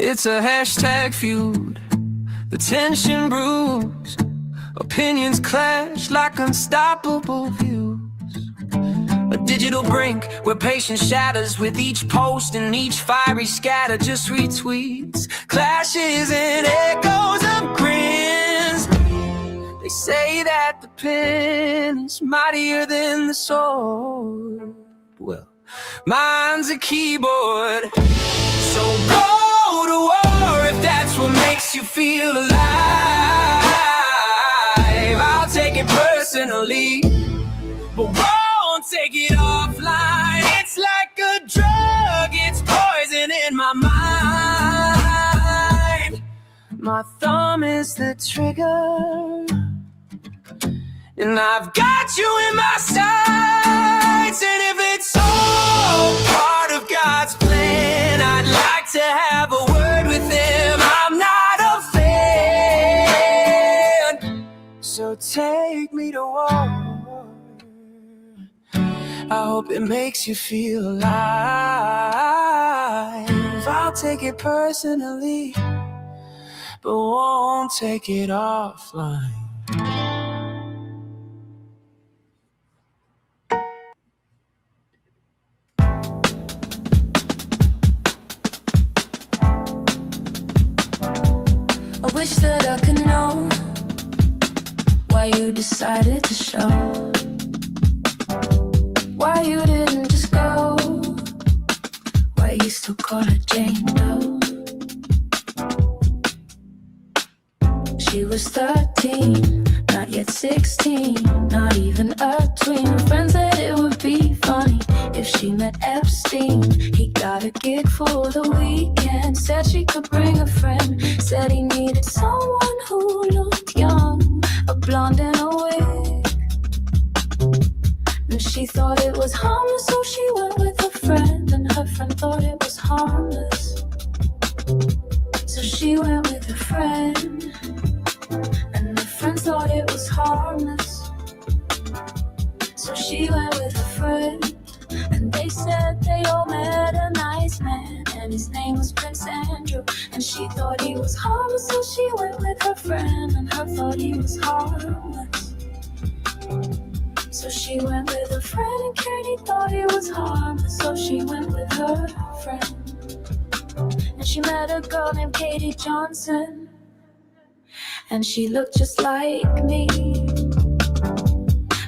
It's a hashtag feud, the tension brews, opinions clash like unstoppable views. A digital brink where patience shatters with each post and each fiery scatter. Just retweets, clashes and echoes of grins. They say that the pen is mightier than the sword. Well, mine's a keyboard, so go to war if that's what makes you feel alive. I'll take it personally, but won't take it offline. It's like a drug, it's poison in my mind. My thumb is the trigger, and I've got you in my sights. And if it's all part of God's plan, I'd like to have a word with him. I'm not a fan, so take me to war. I hope it makes you feel alive. I'll take it personally, but won't take it offline. I wish that I could know why you decided to show, why you didn't just go, why you still call her Jane Doe. She was 13, not yet 16, not even a tween. Friends said it would be funny if she met Epstein. He got a gig for the weekend, said she could bring a friend, said he needed someone who looked young, a blonde and a wig. thought it was harmless, so she went with her friend, and her friend thought it was harmless. So she went with her friend, and her friend thought it was harmless. So she went with her friend, and they said they all met a nice man, and his name was Prince Andrew, and she thought he was harmless, so she went with her friend, and her thought he was harmless. So she went with her friend, and Katie thought he was harmless, so she went with her friend. And she met a girl named Katie Johnson, and she looked just like me.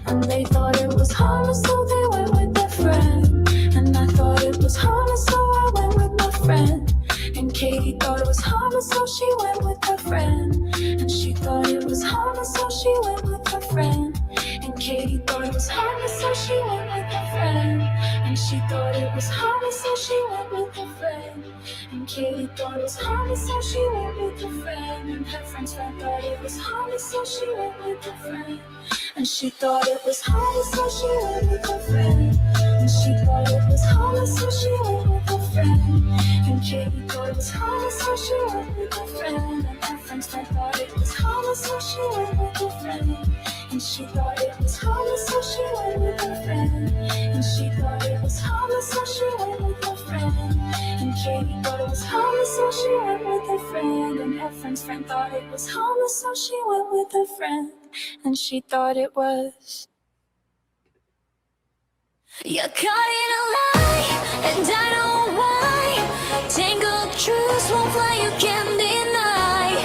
And they thought it was harmless, so they went with their friend. And I thought it was harmless, so I went with my friend. And Katie thought it was harmless, so she went with her friend. And she thought it was harmless, so she went with her friend. And Katie thought it was harmless, so she went with her friend. And she thought it was harmless, so she went with her friend. And Katie thought it was harmless, so she went with her friend. And her friend's friend thought it was harmless, so she went with her friend. And she thought it was harmless, so she went with her friend. And she thought it was harmless, so she went with her friend. And Katie thought it was harmless, so she went with her friend. And her friend's friend thought it was harmless, so she went with her friend. And she thought it was harmless, so she went with her friend. And she thought it was harmless, so she went with her friend. And Katie thought it was harmless, so she went with her friend. And her friend's friend thought it was harmless, so she went with her friend. And she thought it was. You're caught in a lie, and I know why. Tangled truths won't fly, you can't deny.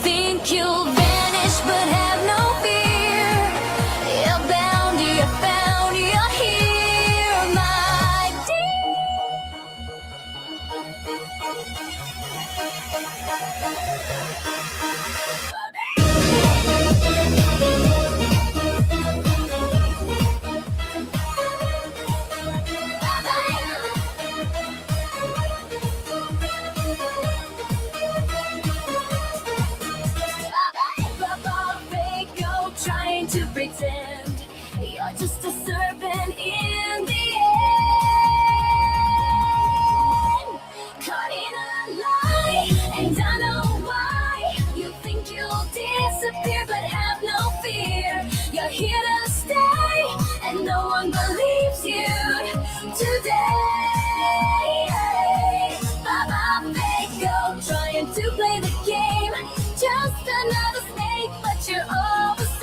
Think you'll vanish, but have no fear. You're bound, you're found, you're here, my trying to pretend you're just a serpent in the end. Caught in a lie, and I know why. You think you'll disappear, but have no fear. You're here to stay, and no one believes you today. Bye-bye, fake girl, trying to play the game. Just another snake, but you're all the same.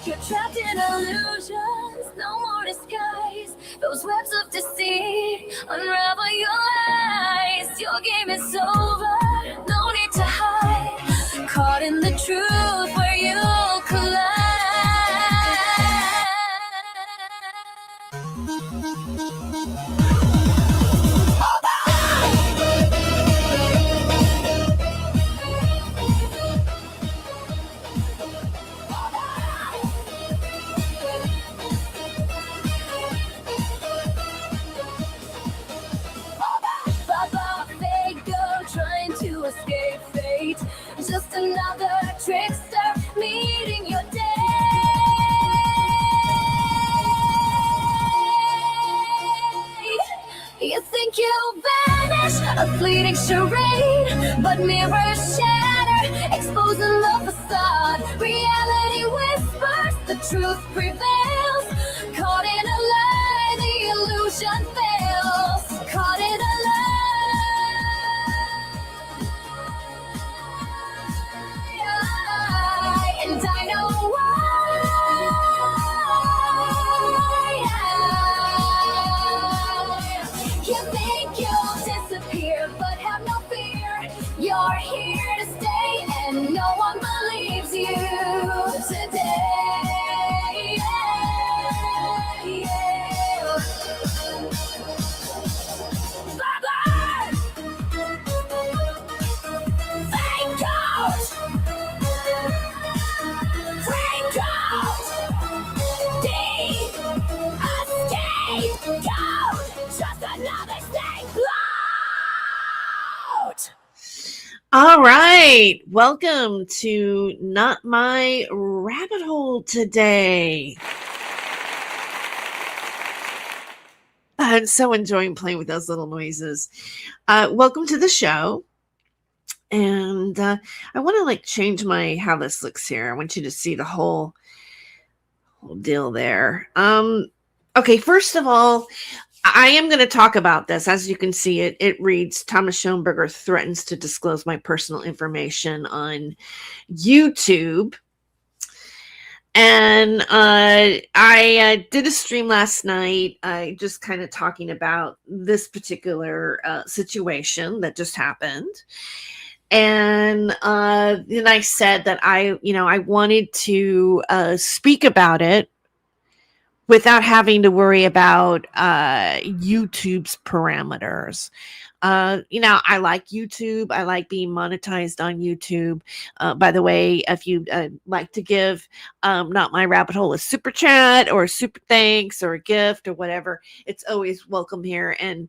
You're trapped in illusions, no more disguise. Those webs of deceit unravel your eyes. Your game is over, no need to hide. Caught in the truth where you'll collide. Escape fate, just another trickster meeting your day. You think you'll vanish, a fleeting charade, but mirrors shatter, exposing the facade. Reality whispers, the truth prevails. Caught in a lie, the illusion fails. Caught in a lie. And I know why. You think you'll disappear, but have no fear. You're here to stay, and no one believes you today. Bye-bye. Thank God. Break out! Escape! Go! Just another snake float! All right, welcome to Not My Rabbit Hole today. I'm so enjoying playing with those little noises. Welcome to the show. And I want to change how this looks here. I want you to see the whole deal there. Okay, first of all, I am going to talk about this. As you can see, it reads, Thomas Schoenberger threatens to disclose my personal information on YouTube. And I did a stream last night, just kind of talking about this particular situation that just happened. And then I said that I wanted to speak about it without having to worry about YouTube's parameters. I like YouTube. I like being monetized on YouTube. By the way, if you'd like to give Not My Rabbit Hole a super chat or a super thanks or a gift or whatever, it's always welcome here. And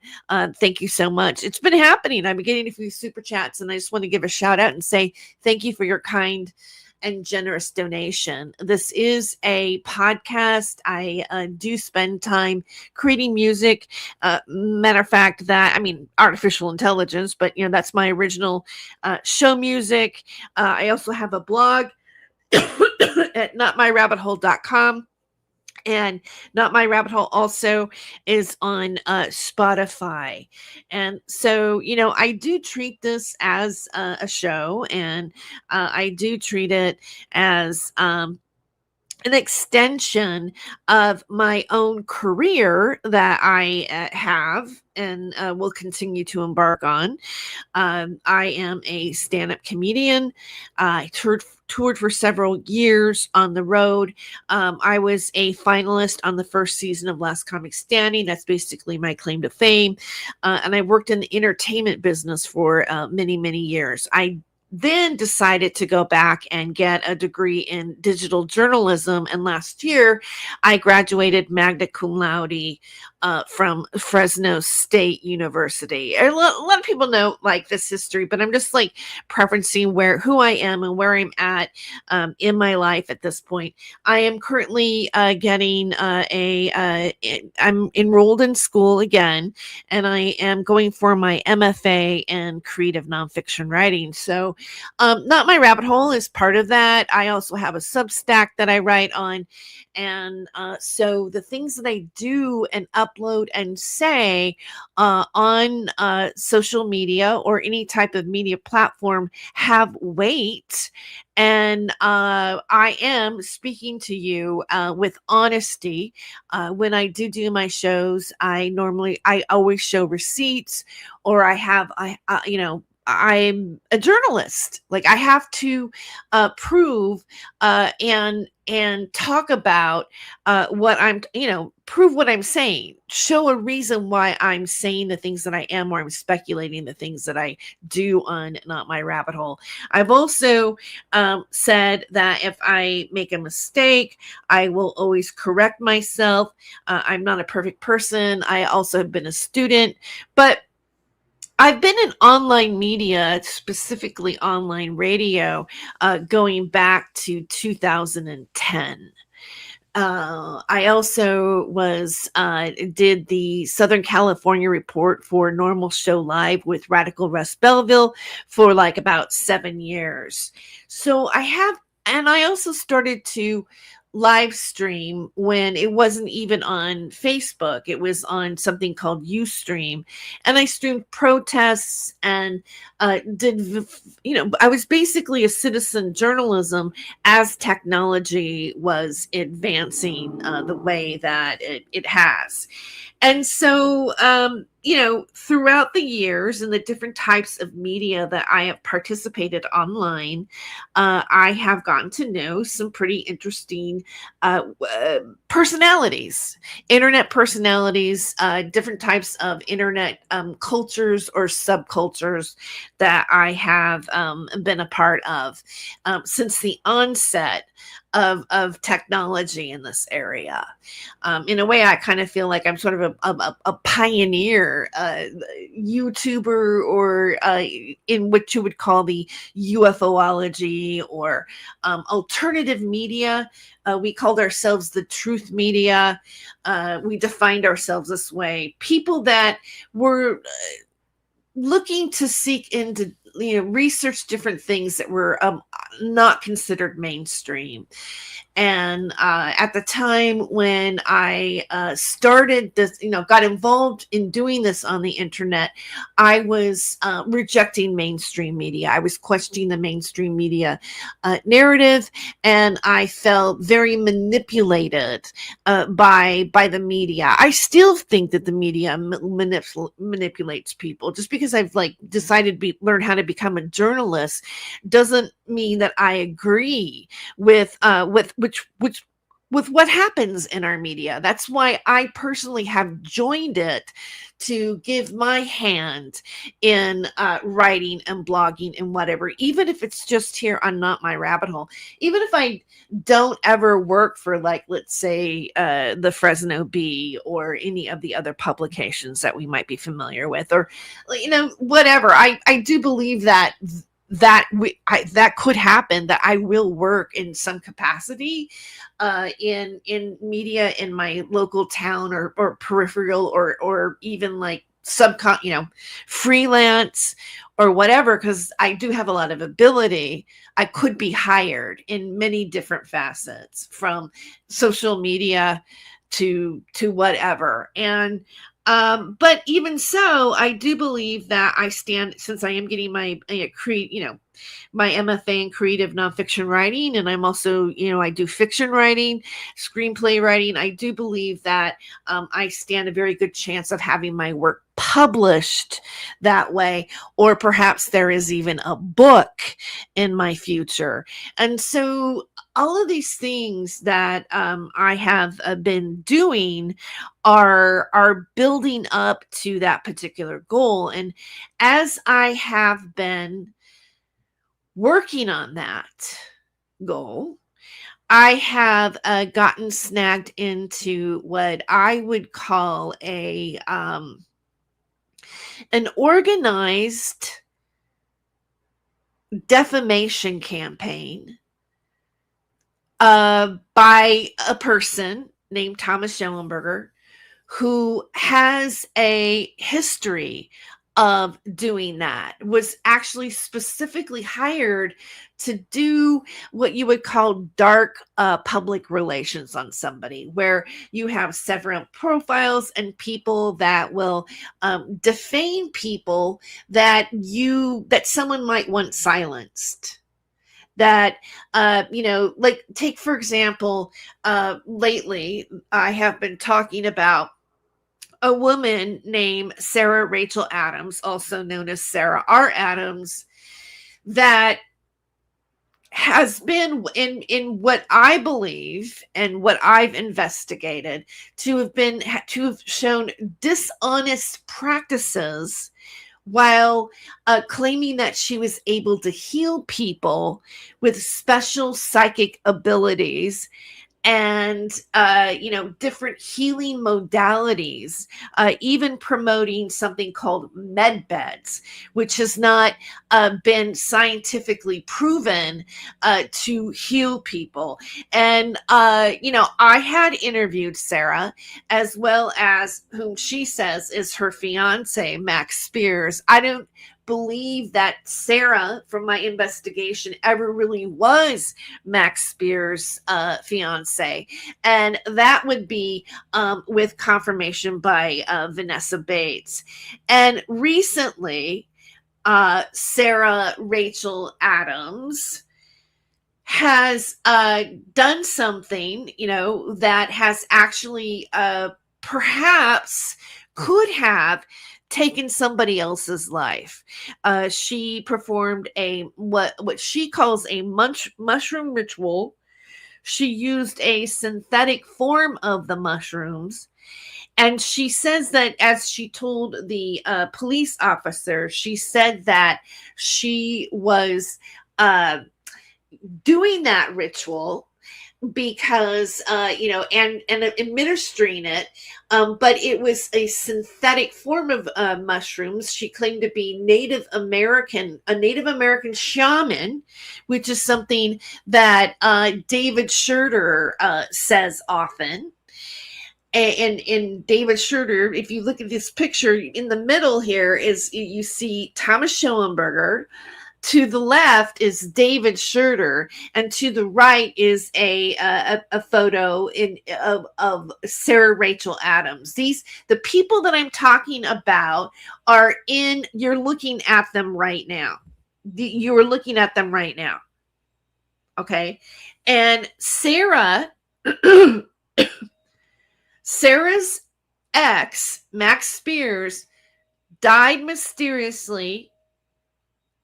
thank you so much. It's been happening. I've been getting a few super chats, and I just want to give a shout out and say thank you for your kind and generous donation. This is a podcast. I do spend time creating music. Matter of fact, artificial intelligence, but that's my original show music. I also have a blog at notmyrabbithole.com. And Not My Rabbit Hole also is on Spotify. And so, I do treat this as a show, and I do treat it as an extension of my own career that I have and will continue to embark on. I am a stand-up comedian. I toured for several years on the road. I was a finalist on the first season of Last Comic Standing. That's basically my claim to fame. And I worked in the entertainment business for many, many years. I then decided to go back and get a degree in digital journalism. And last year, I graduated magna cum laude from Fresno State University. A lot of people know this history, but I'm just preferencing who I am and where I'm at in my life at this point. I am currently getting I'm enrolled in school again, and I am going for my MFA in creative nonfiction writing. So Not My Rabbit Hole is part of that. I also have a Substack that I write on. And so the things that I do and upload and say on social media or any type of media platform have weight. And I am speaking to you with honesty. When I do my shows, I always show receipts, or I'm a journalist. I have to prove and talk about prove what I'm saying, show a reason why I'm saying the things that I am, or I'm speculating the things that I do on Not My Rabbit Hole. I've also said that if I make a mistake, I will always correct myself. I'm not a perfect person. I also have been a student, but I've been in online media, specifically online radio, going back to 2010. I also did the Southern California report for Normal Show Live with Radical Russ Belville for about 7 years. So I also started to live stream when it wasn't even on Facebook. It was on something called Ustream, and I streamed protests and I was basically a citizen journalism as technology was advancing the way that it has. And so, throughout the years and the different types of media that I have participated online, I have gotten to know some pretty interesting personalities, internet personalities, different types of internet cultures or subcultures that I have been a part of since the onset of technology in this area. In a way, I kind of feel like I'm sort of a pioneer YouTuber, or in what you would call the UFOlogy, or alternative media. We called ourselves the truth media. We defined ourselves this way. People that were looking to seek into, research different things that were not considered mainstream. And at the time when I started this, got involved in doing this on the internet, I was rejecting mainstream media. I was questioning the mainstream media narrative, and I felt very manipulated by the media. I still think that the media manipulates people. Just because I've decided to learn how to become a journalist doesn't mean that I agree with what happens in our media. That's why I personally have joined it, to give my hand in writing and blogging and whatever, even if it's just here on Not My Rabbit Hole. Even if I don't ever work for, let's say, the Fresno Bee or any of the other publications that we might be familiar with, or whatever. I do believe that that could happen, that I will work in some capacity in media in my local town, or peripheral, or even freelance or whatever, because I do have a lot of ability. I could be hired in many different facets, from social media to whatever. And but even so, I do believe that I stand, since I am getting my my MFA in creative nonfiction writing, and I'm also, I do fiction writing, screenplay writing. I do believe that I stand a very good chance of having my work published that way, or perhaps there is even a book in my future. And so all of these things that I have been doing are building up to that particular goal. And as I have been working on that goal, I have gotten snagged into what I would call an organized defamation campaign by a person named Thomas Schellenberger, who has a history of doing that, was actually specifically hired to do what you would call dark public relations on somebody, where you have several profiles and people that will defame people that someone might want silenced. That take, for example, lately I have been talking about a woman named Sarah Rachel Adams, also known as Sarah R. Adams, that has been in what I believe and what I've investigated to have shown dishonest practices, while claiming that she was able to heal people with special psychic abilities and different healing modalities, even promoting something called med beds, which has not been scientifically proven to heal people. And I had interviewed Sarah, as well as whom she says is her fiance, Max Spears. I don't believe that Sarah, from my investigation, ever really was Max Spears' fiance, and that would be with confirmation by Vanessa Bates. And recently, Sarah Rachel Adams has done something, that has actually perhaps could have taken somebody else's life. She performed what she calls a mushroom ritual. She used a synthetic form of the mushrooms. And she says that, as she told the police officer, she said that she was doing that ritual because and administering it, but it was a synthetic form of mushrooms. She claimed to be a Native American shaman, which is something that David Schroeder says often. And David Schroeder, if you look at this picture in the middle here, is you see Thomas Schoenberger. To the left is David Schroeder, and to the right is a photo of Sarah Rachel Adams. The people that I'm talking about are in. You're looking at them right now. You are looking at them right now. Okay, and Sarah's ex, Max Spears, died mysteriously.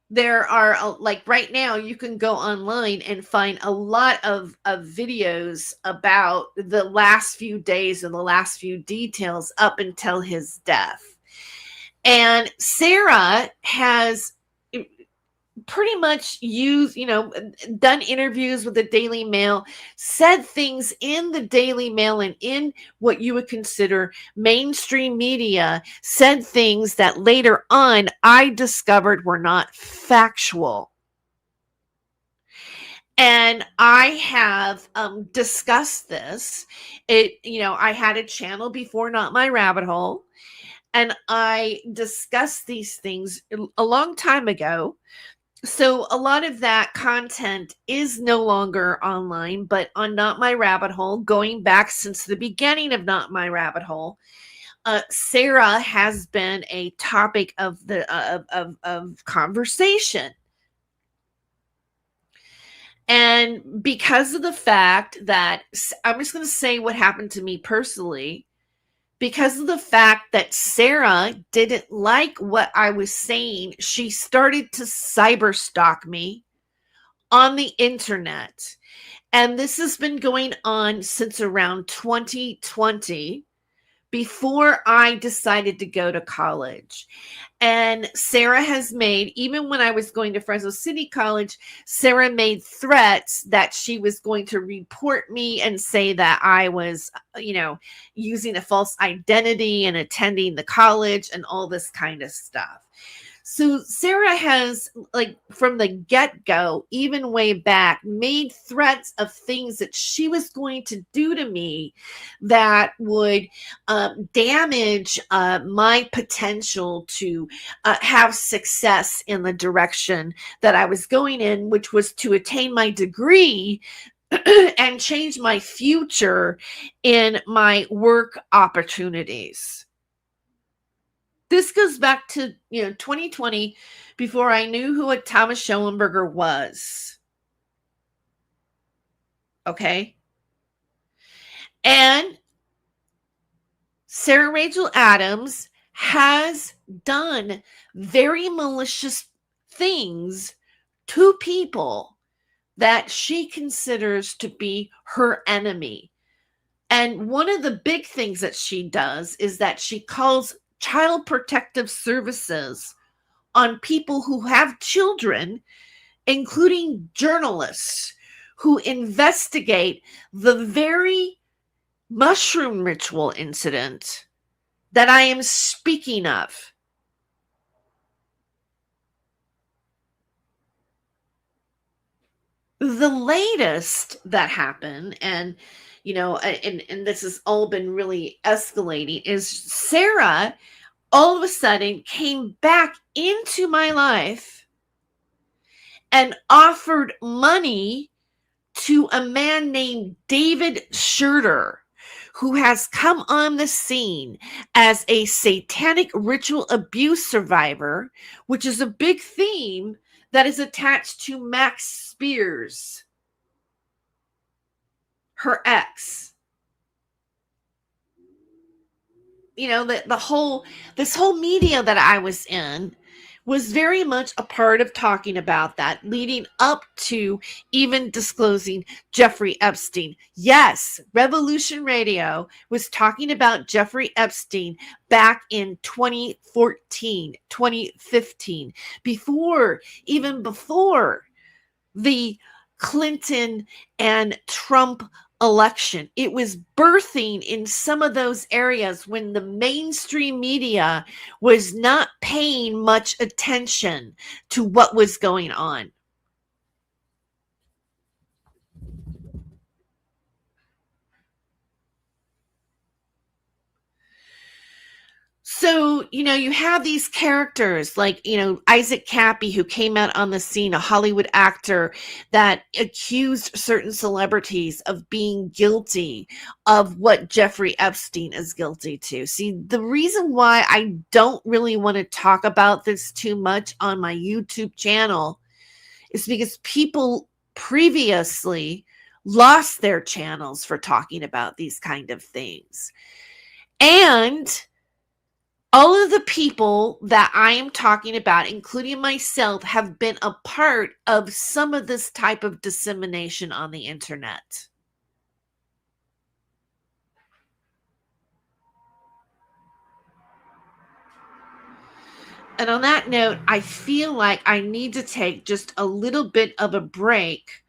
There are, like right now, you can go online and find a lot of videos about the last few days and the last few details up until his death. And Sarah has pretty much done interviews with the Daily Mail, said things in the Daily Mail and in what you would consider mainstream media, said things that later on I discovered were not factual. And I have discussed this. I had a channel before, Not My Rabbit Hole, and I discussed these things a long time ago. So a lot of that content is no longer online, but on Not My Rabbit Hole, going back since the beginning of Not My Rabbit Hole, Sarah has been a topic of of conversation. And because of the fact that, I'm just going to say what happened to me personally, because of the fact that Sarah didn't like what I was saying, she started to cyber stalk me on the internet. And this has been going on since around 2020, before I decided to go to college. And Sarah has made, even when I was going to Fresno City College, Sarah made threats that she was going to report me and say that I was, using a false identity and attending the college and all this kind of stuff. So Sarah has, like, from the get-go, even way back, made threats of things that she was going to do to me that would damage my potential to have success in the direction that I was going in, which was to attain my degree and change my future in my work opportunities. This goes back to 2020, before I knew who a Thomas Schoenberger was. Okay. And Sarah Rachel Adams has done very malicious things to people that she considers to be her enemy. And one of the big things that she does is that she calls Child Protective Services on people who have children, including journalists who investigate the very mushroom ritual incident that I am speaking of. The latest that happened, and and this has all been really escalating, is Sarah all of a sudden came back into my life and offered money to a man named David Schroeder, who has come on the scene as a satanic ritual abuse survivor, which is a big theme that is attached to Max Spears, her ex. This whole media that I was in was very much a part of talking about that, leading up to even disclosing Jeffrey Epstein. Yes, Revolution Radio was talking about Jeffrey Epstein back in 2014, 2015, before the Clinton and Trump election. It was birthing in some of those areas when the mainstream media was not paying much attention to what was going on. So, you have these characters like, Isaac Cappy, who came out on the scene, a Hollywood actor that accused certain celebrities of being guilty of what Jeffrey Epstein is guilty to. See, the reason why I don't really want to talk about this too much on my YouTube channel is because people previously lost their channels for talking about these kind of things. And all of the people that I am talking about, including myself, have been a part of some of this type of dissemination on the internet. And on that note, I feel like I need to take just a little bit of a break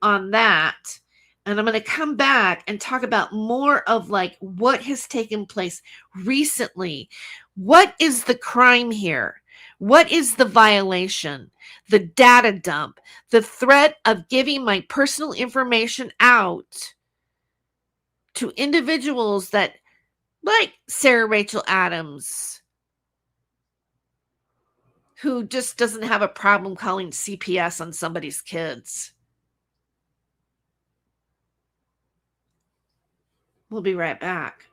on that. And I'm going to come back and talk about more of like what has taken place recently. What is the crime here? What is the violation? The data dump, the threat of giving my personal information out to individuals that, like Sarah Rachel Adams, who just doesn't have a problem calling CPS on somebody's kids. We'll be right back.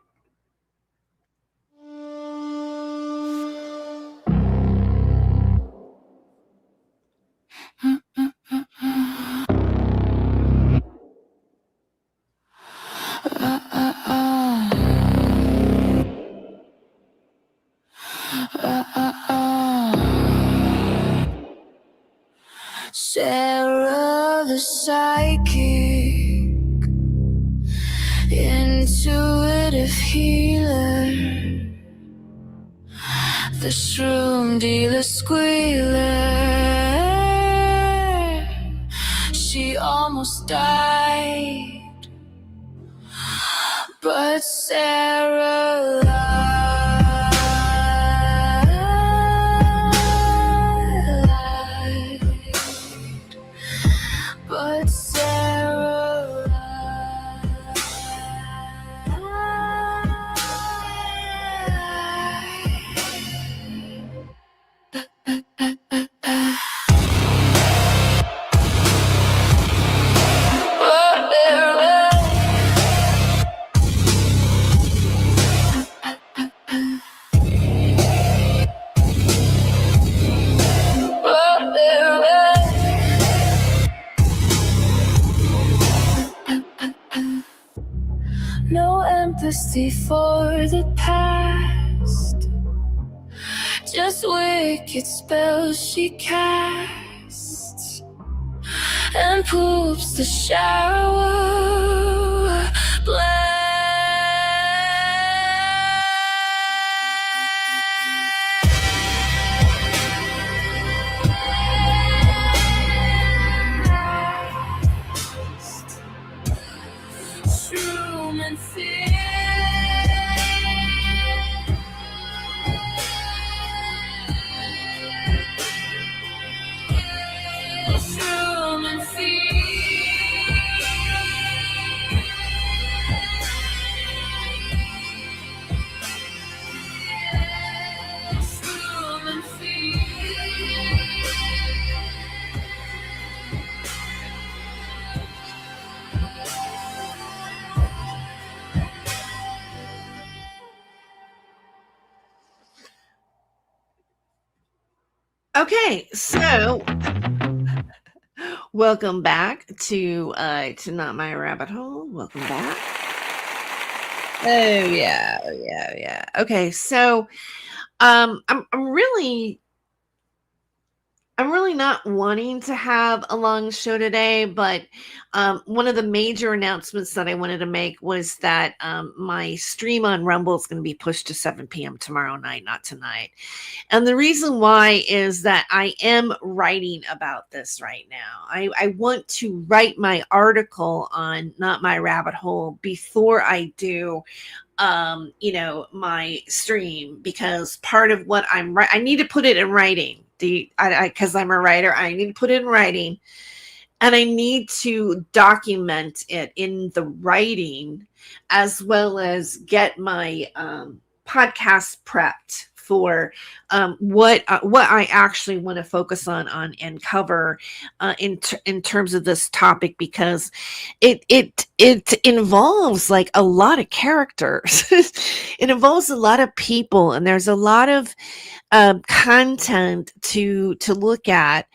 Sarah the psychic, intuitive healer, the shroom dealer squealer. She almost died, but Sarah lied. But Sarah no empathy for the past, just wicked spells she casts, and poops the shower. Shroom and fear. Shroom and fear. Shroom and fear. Okay, so welcome back to Not My Rabbit Hole. Welcome back. Oh yeah. Okay, so I'm really I'm really not wanting to have a long show today, but one of the major announcements that I wanted to make was that my stream on Rumble is going to be pushed to 7 p.m. tomorrow night, not tonight. And the reason why is that I am writing about this right now. I want to write my article on Not My Rabbit Hole before I do my stream, because part of what I need to put it in writing. Because I'm a writer, I need to put it in writing, and I need to document it in the writing, as well as get my podcast prepped for what I actually want to focus on and cover in terms of this topic, because it involves like a lot of characters. It involves a lot of people, and there's a lot of content to look at.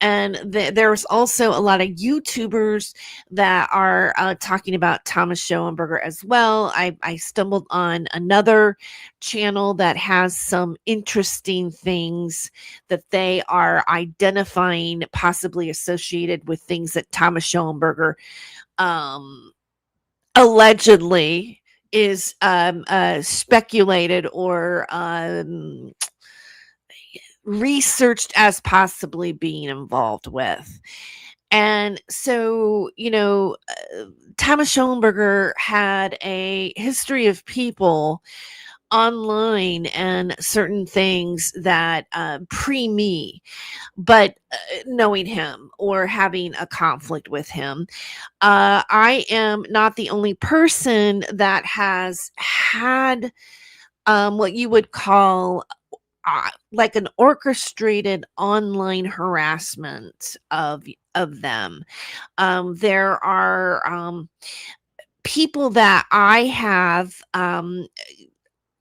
And there's also a lot of YouTubers that are talking about Thomas Schoenberger as well. I stumbled on another channel that has some interesting things that they are identifying, possibly associated with things that Thomas Schoenberger allegedly is speculated or researched as possibly being involved with. And so, Thomas Schoenberger had a history of people online and certain things that pre me, but knowing him or having a conflict with him, I am not the only person that has had what you would call like an orchestrated online harassment of them. There are people that I have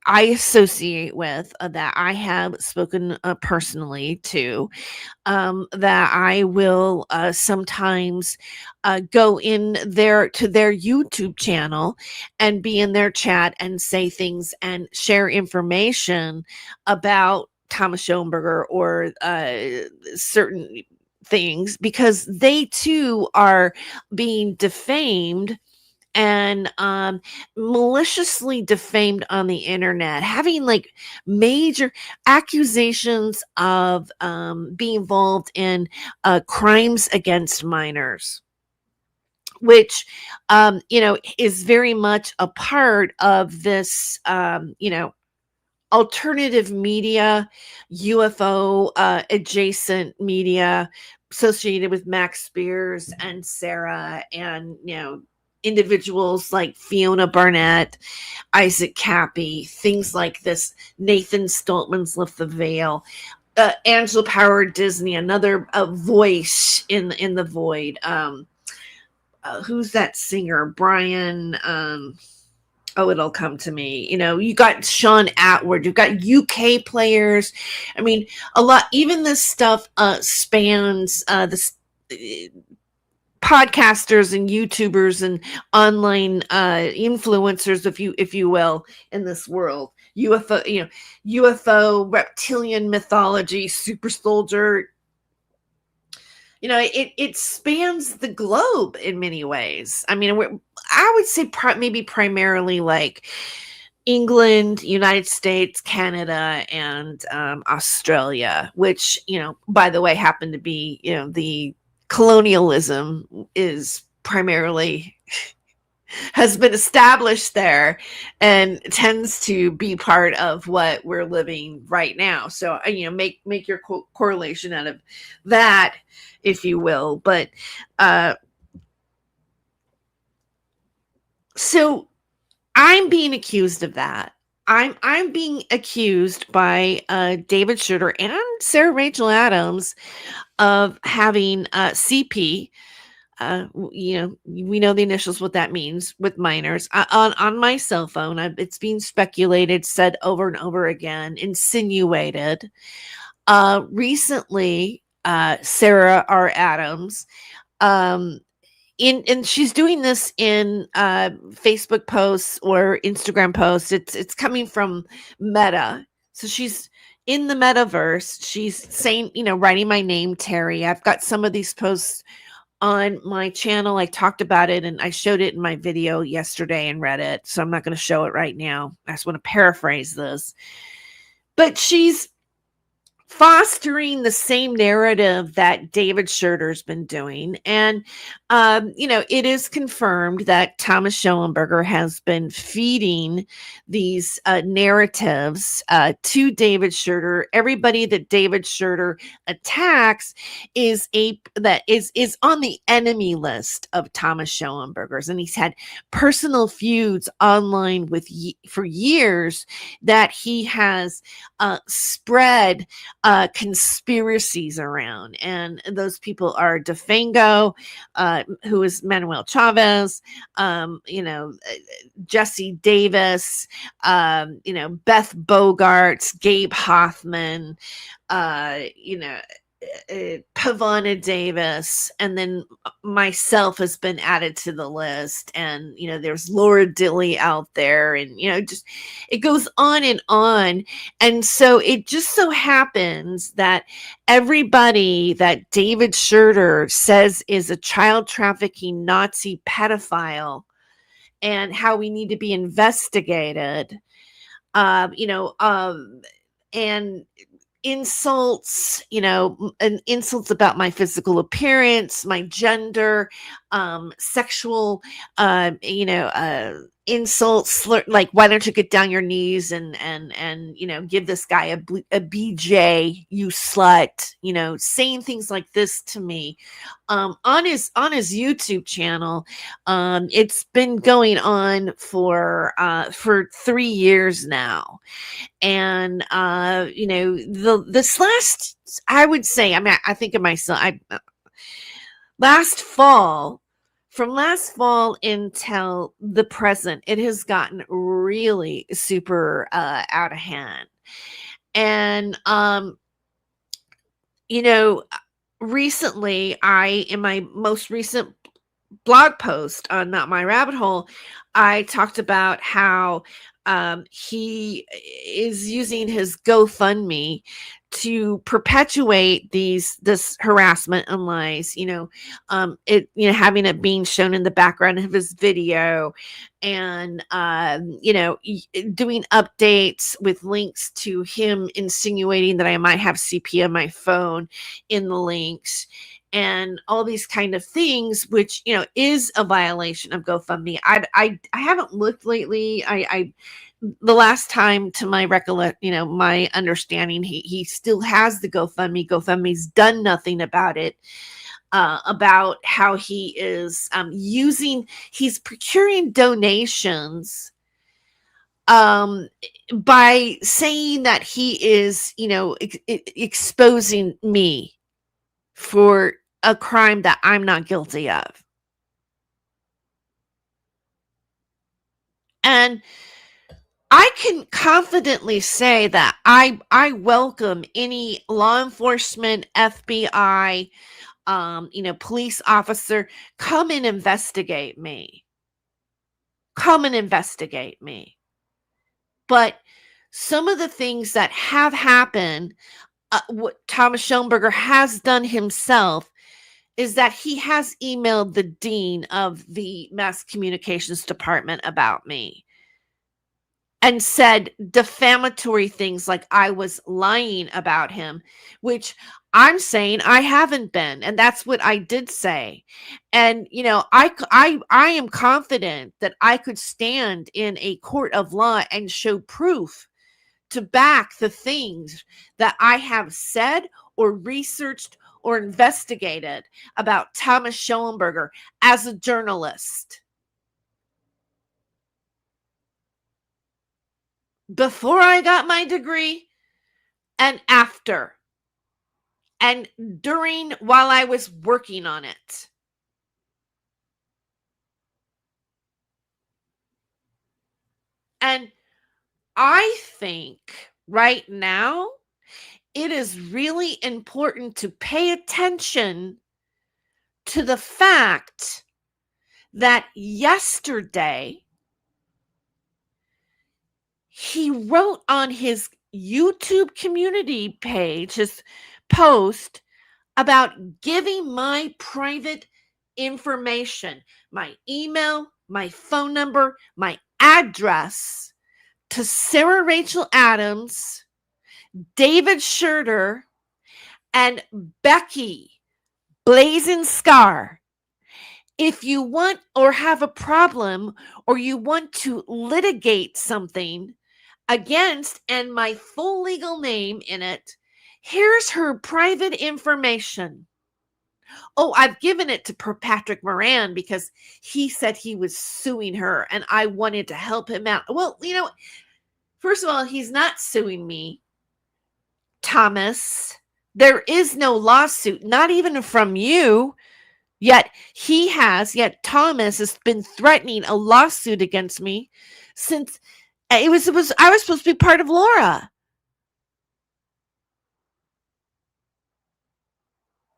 I associate with, that I have spoken personally to, that I will sometimes go in to their YouTube channel and be in their chat and say things and share information about Thomas Schoenberger or certain things, because they too are being defamed and maliciously defamed on the internet, having like major accusations of being involved in crimes against minors, which is very much a part of this alternative media, UFO adjacent media associated with Max Spears and Sarah, and individuals like Fiona Barnett, Isaac Cappy, things like this. Nathan Stoltman's Lift the Veil, Angela Power Disney, another voice in the void. Who's that singer? Brian. It'll come to me. You got Sean Atwood, you've got UK players. I mean, a lot. Even this stuff spans this. Podcasters and YouTubers and online influencers, if you will, in this world. UFO, reptilian mythology, super soldier. It spans the globe in many ways. I mean, I would say maybe primarily like England, United States, Canada, and Australia, which, by the way, happen to be, the colonialism is primarily has been established there and tends to be part of what we're living right now. So, make your correlation out of that, if you will. But so I'm being accused of that. I'm being accused by David Schroeder and Sarah Rachel Adams of having CP. We know the initials, what that means with minors, on my cell phone. It's being speculated, said over and over again, insinuated. Recently, Sarah R. Adams, and she's doing this in Facebook posts or Instagram posts. It's coming from Meta, so she's in the metaverse. She's saying, writing my name, Terry. I've got some of these posts on my channel. I talked about it and I showed it in my video yesterday and read it. So I'm not going to show it right now. I just want to paraphrase this. But she's fostering the same narrative that David Schroeder's been doing. And, it is confirmed that Thomas Schellenberger has been feeding these narratives to David Schroeder. Everybody that David Schroeder attacks is on the enemy list of Thomas Schellenberger's. And he's had personal feuds online for years that he has spread conspiracies around, and those people are DeFango, who is Manuel Chavez, Jesse Davis, Beth Bogarts, Gabe Hoffman, Pavana Davis, and then myself has been added to the list. And there's Laura Dilley out there, and just it goes on and on. And so it just so happens that everybody that David Schroeder says is a child trafficking Nazi pedophile and how we need to be investigated, and insults, and insults about my physical appearance, my gender, sexual, insults, like, why don't you get down your knees and give this guy a BJ, you slut, saying things like this to me, on his YouTube channel. It's been going on for 3 years now. And, this last, I would say, I think of myself, from last fall until the present, it has gotten really super out of hand. And, recently, in my most recent blog post on Not My Rabbit Hole, I talked about how he is using his GoFundMe to perpetuate this harassment and lies, having it being shown in the background of his video, and doing updates with links to him insinuating that I might have CP on my phone in the links, and all these kind of things, which is a violation of GoFundMe. I haven't looked lately. The last time, to my my understanding, he still has the GoFundMe. GoFundMe's done nothing about it. About how he is he's procuring donations by saying that he is, exposing me for a crime that I'm not guilty of. And I can confidently say that I welcome any law enforcement, FBI, police officer, come and investigate me. Come and investigate me. But some of the things that have happened, what Thomas Schellenberger has done himself, is that he has emailed the dean of the mass communications department about me and said defamatory things like I was lying about him, which I'm saying I haven't been. And that's what I did say. And, I am confident that I could stand in a court of law and show proof to back the things that I have said or researched or investigated about Thomas Schellenberger as a journalist. Before I got my degree and after, and during, while I was working on it. And I think right now it is really important to pay attention to the fact that yesterday he wrote on his YouTube community page, his post about giving my private information, my email, my phone number, my address to Sarah Rachel Adams, David Schurter, and Becky Blazing Scar. If you want or have a problem or you want to litigate something against and my full legal name in it, here's her private information. Oh, I've given it to Patrick Moran because he said he was suing her and I wanted to help him out. Well, first of all, he's not suing me, Thomas. There is no lawsuit, not even from you. Yet Thomas has been threatening a lawsuit against me since I was supposed to be part of Laura.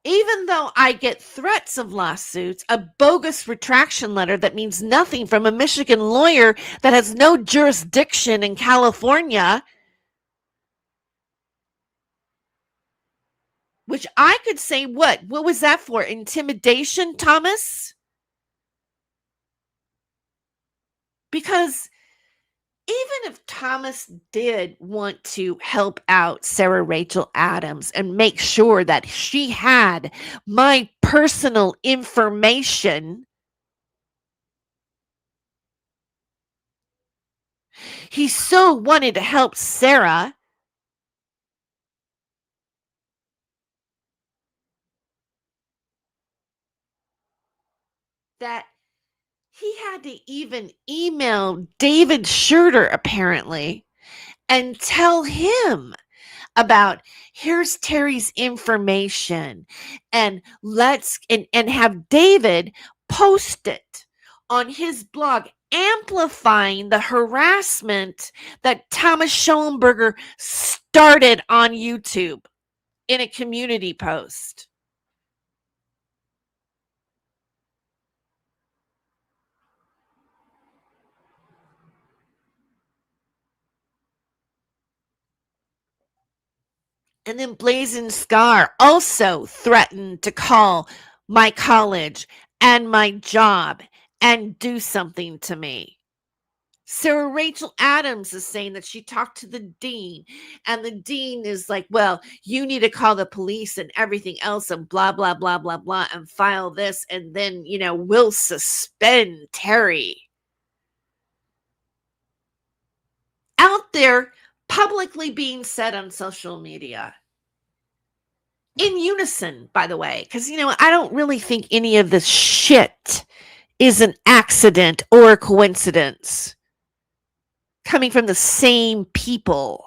Even though I get threats of lawsuits, a bogus retraction letter that means nothing from a Michigan lawyer that has no jurisdiction in California, which I could say, what was that for? Intimidation, Thomas? Because even if Thomas did want to help out Sarah Rachel Adams and make sure that she had my personal information, he so wanted to help Sarah that he had to even email David Schurter, apparently, and tell him about, here's Terry's information, and and have David post it on his blog, amplifying the harassment that Thomas Schoenberger started on YouTube in a community post. And then Blazing Scar also threatened to call my college and my job and do something to me. Sarah Rachel Adams is saying that she talked to the dean, and the dean is like, well, you need to call the police and everything else and blah, blah, blah, blah, blah, and file this, and then, we'll suspend Terry. Out there publicly being said on social media. In unison, by the way, because, I don't really think any of this shit is an accident or a coincidence coming from the same people.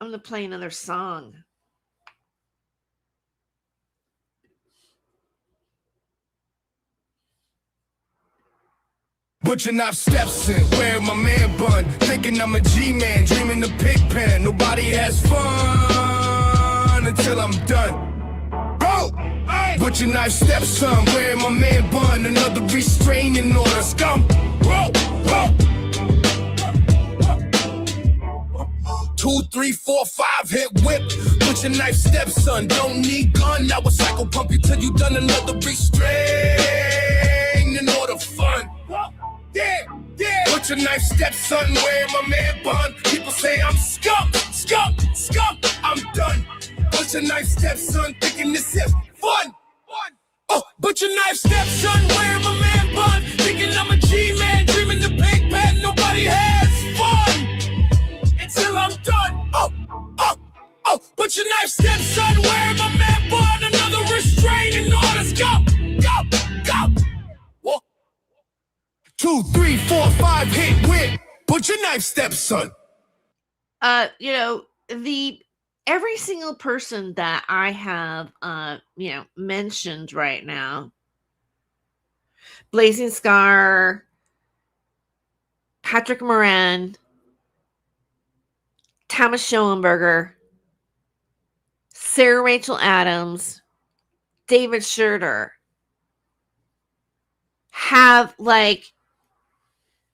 I'm going to play another song. Butcher knife steps in, wearing my man bun, thinking I'm a G-man, dreaming the pig pen. Nobody has fun until I'm done. Bro, butcher knife steps son, wearing my man bun, another restraining order. Scum, bro. 2, 3, 4, 5 hit whip. Butcher knife stepson, don't need gun. I will cycle pump you till you done another restraining order. Fun. Yeah. Butcher knife stepson, wearing my man bun. People say I'm scum. I'm done. Butcher knife stepson, thinking this is fun. Oh, butcher knife stepson, wearing my man bun, thinking I'm a G-man, dreaming the pig pen. Nobody has fun until I'm done. Oh, butcher knife stepson, wearing my man bun, another restraining orders. Go. Whoa. 2, 3, 4, 5 hit whip. Butcher knife stepson. Every single person that I have, mentioned right now, Blazing Scar, Patrick Moran, Thomas Schoenberger, Sarah Rachel Adams, David Schurter have like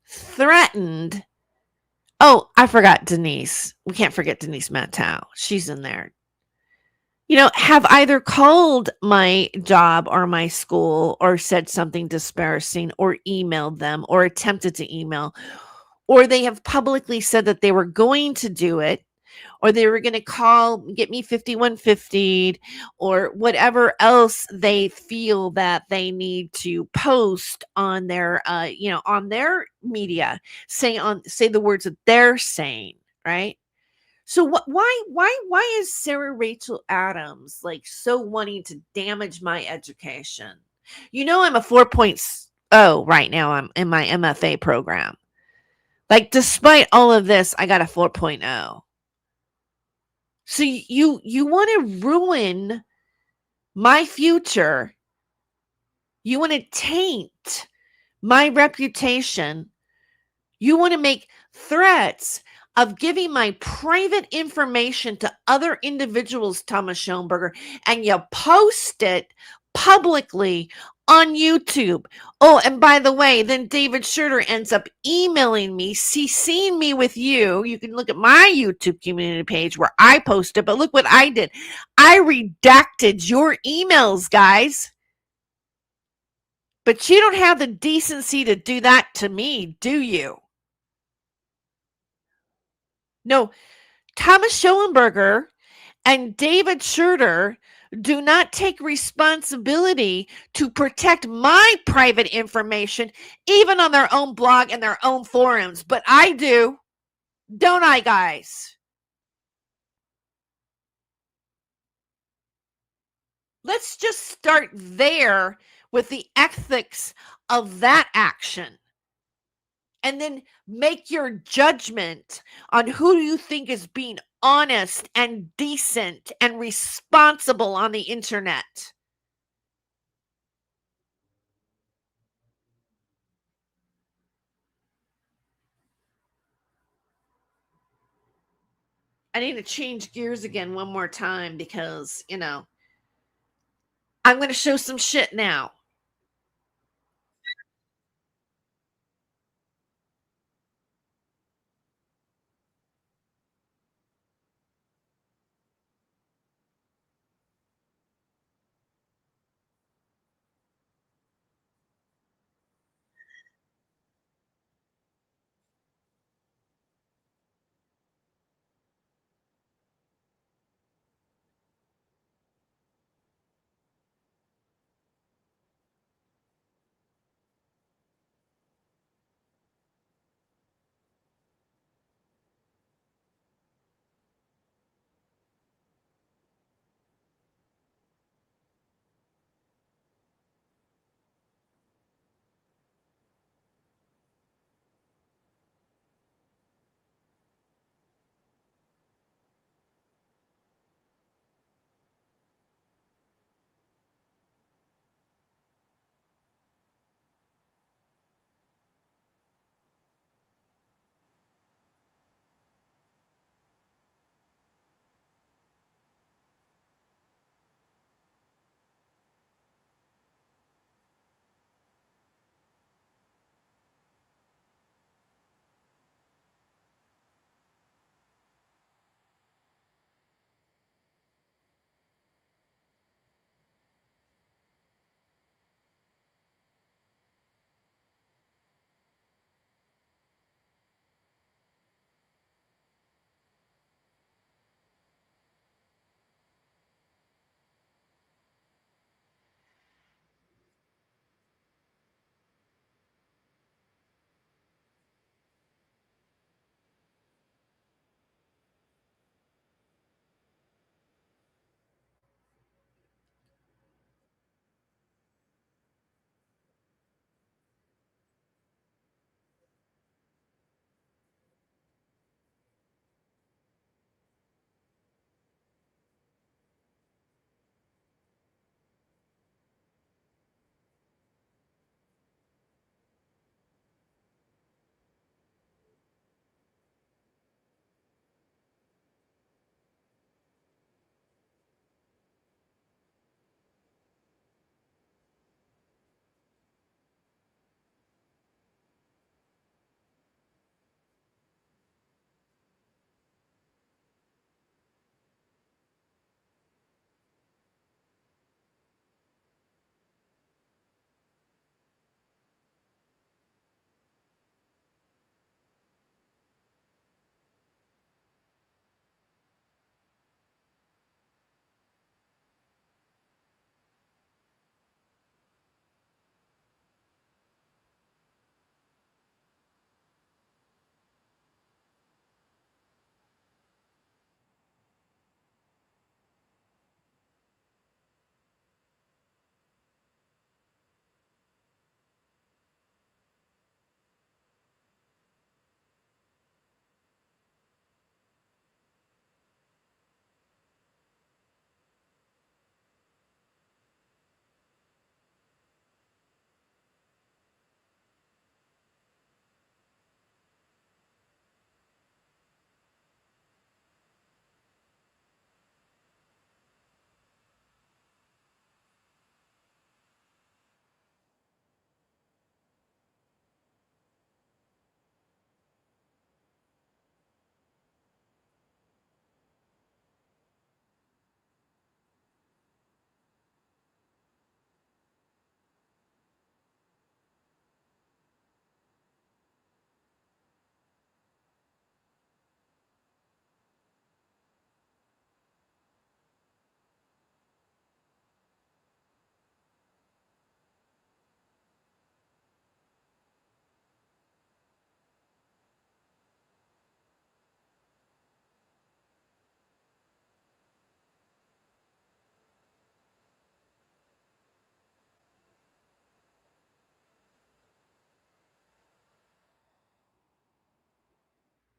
threatened. Oh, I forgot Denise. We can't forget Denise Mattow. She's in there. Have either called my job or my school or said something disparaging or emailed them or attempted to email, or they have publicly said that they were going to do it, or they were going to get me 5150'd, or whatever else they feel that they need to post on their on their media, say the words that they're saying, right? So why is Sarah Rachel Adams like so wanting to damage my education? I'm a 4.0 right now. I'm in my MFA program. Like, despite all of this, I got a 4.0. So you want to ruin my future. You want to taint my reputation. You want to make threats of giving my private information to other individuals, Thomas Schoenberger, and you post it publicly on YouTube. Oh, and by the way, then David Schurter ends up emailing me, CCing me with you. You can look at my YouTube community page where I posted, but look what I did. I redacted your emails, guys. But you don't have the decency to do that to me, do you? No, Thomas Schoenberger and David Schurter do not take responsibility to protect my private information, even on their own blog and their own forums. But I do, don't I, guys? Let's just start there with the ethics of that action. And then make your judgment on who you think is being honest and decent and responsible on the internet. I need to change gears again one more time because, I'm going to show some shit now.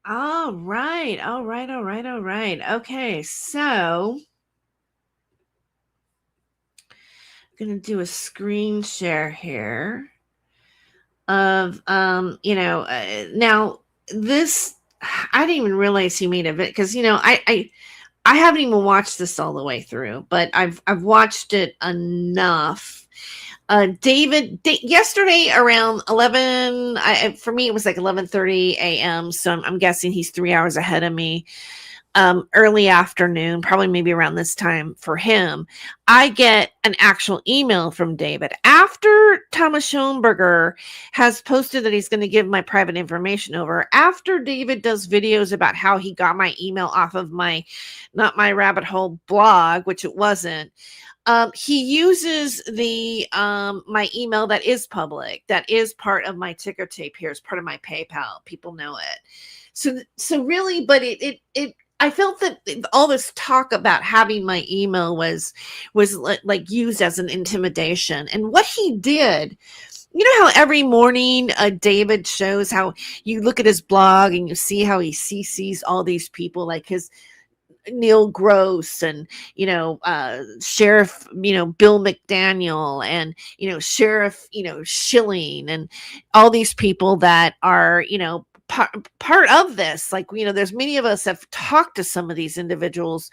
All right. Okay, so I'm gonna do a screen share here of now this. I didn't even realize he made a bit because I haven't even watched this all the way through, but I've watched it enough. Yesterday around 11, for me it was like 11:30 a.m. So I'm guessing he's 3 hours ahead of me. Early afternoon, probably maybe around this time for him, I get an actual email from David after Thomas Schoenberger has posted that he's going to give my private information over. After David does videos about how he got my email off of not my rabbit hole blog, which it wasn't. He uses the my email that is public, that is part of my ticker tape here, as part of my PayPal. People know it. So really, but it I felt that all this talk about having my email was like used as an intimidation. And what he did, you know how every morning David shows how you look at his blog and you see how he CCs all these people, like his Neil Gross and Sheriff Bill McDaniel and Sheriff Schilling and all these people that are part of this. Like there's many of us have talked to some of these individuals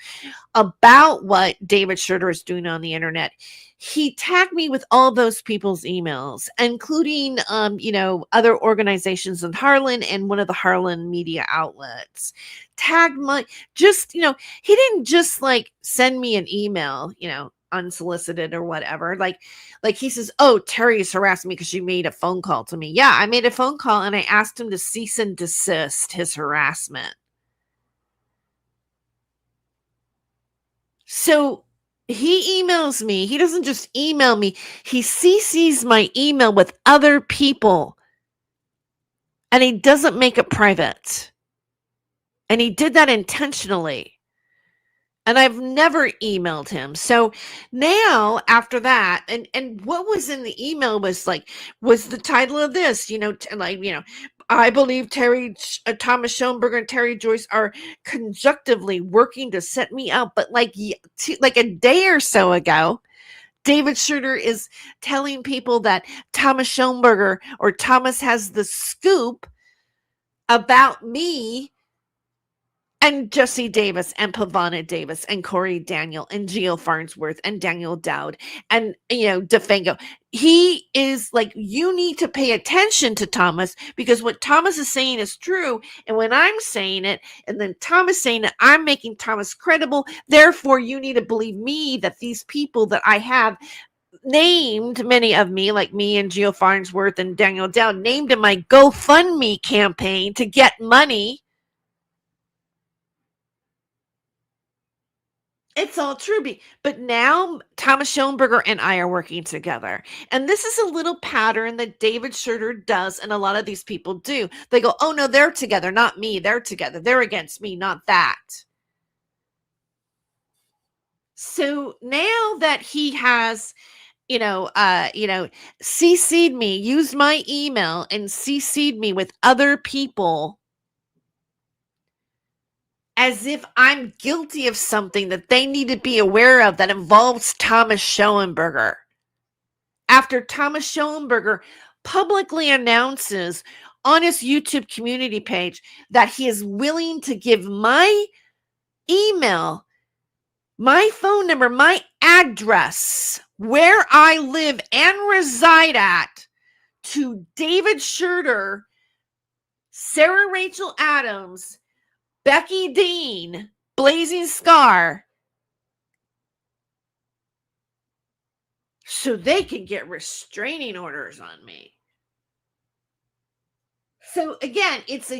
about what David Schroeder is doing on the internet. He tagged me with all those people's emails, including other organizations in Harlan and one of the Harlan media outlets. Tagged my he didn't just like send me an email, unsolicited or whatever. Like he says, "Oh, Terry's harassed me because she made a phone call to me." Yeah, I made a phone call and I asked him to cease and desist his harassment. So he emails me. He doesn't just email me. He CCs my email with other people. And he doesn't make it private. And he did that intentionally. And I've never emailed him. So now after that, and what was in the email was the title of this, I believe Thomas Schoenberger and Terry Joyce are conjunctively working to set me up. But like a day or so ago, David Schroeder is telling people that Thomas Schoenberger or Thomas has the scoop about me and Jesse Davis and Pavana Davis and Corey Daniel and Gio Farnsworth and Daniel Dowd and, DeFango. He is like, you need to pay attention to Thomas because what Thomas is saying is true. And when I'm saying it, and then Thomas saying it, I'm making Thomas credible. Therefore, you need to believe me that these people that I have named, many of me, like me and Gio Farnsworth and Daniel Dowd, named in my GoFundMe campaign to get money. It's all true. But now Thomas Schoenberger and I are working together. And this is a little pattern that David Schroeder does and a lot of these people do. They go, oh, no, they're together, not me. They're together. They're against me, not that. So now that he has, CC'd me, used my email and CC'd me with other people as if I'm guilty of something that they need to be aware of that involves Thomas Schoenberger. After Thomas Schoenberger publicly announces on his YouTube community page that he is willing to give my email, my phone number, my address, where I live and reside at, to David Schroeder, Sarah Rachel Adams, Becky Dean, Blazing Scar, so they can get restraining orders on me. So again, it's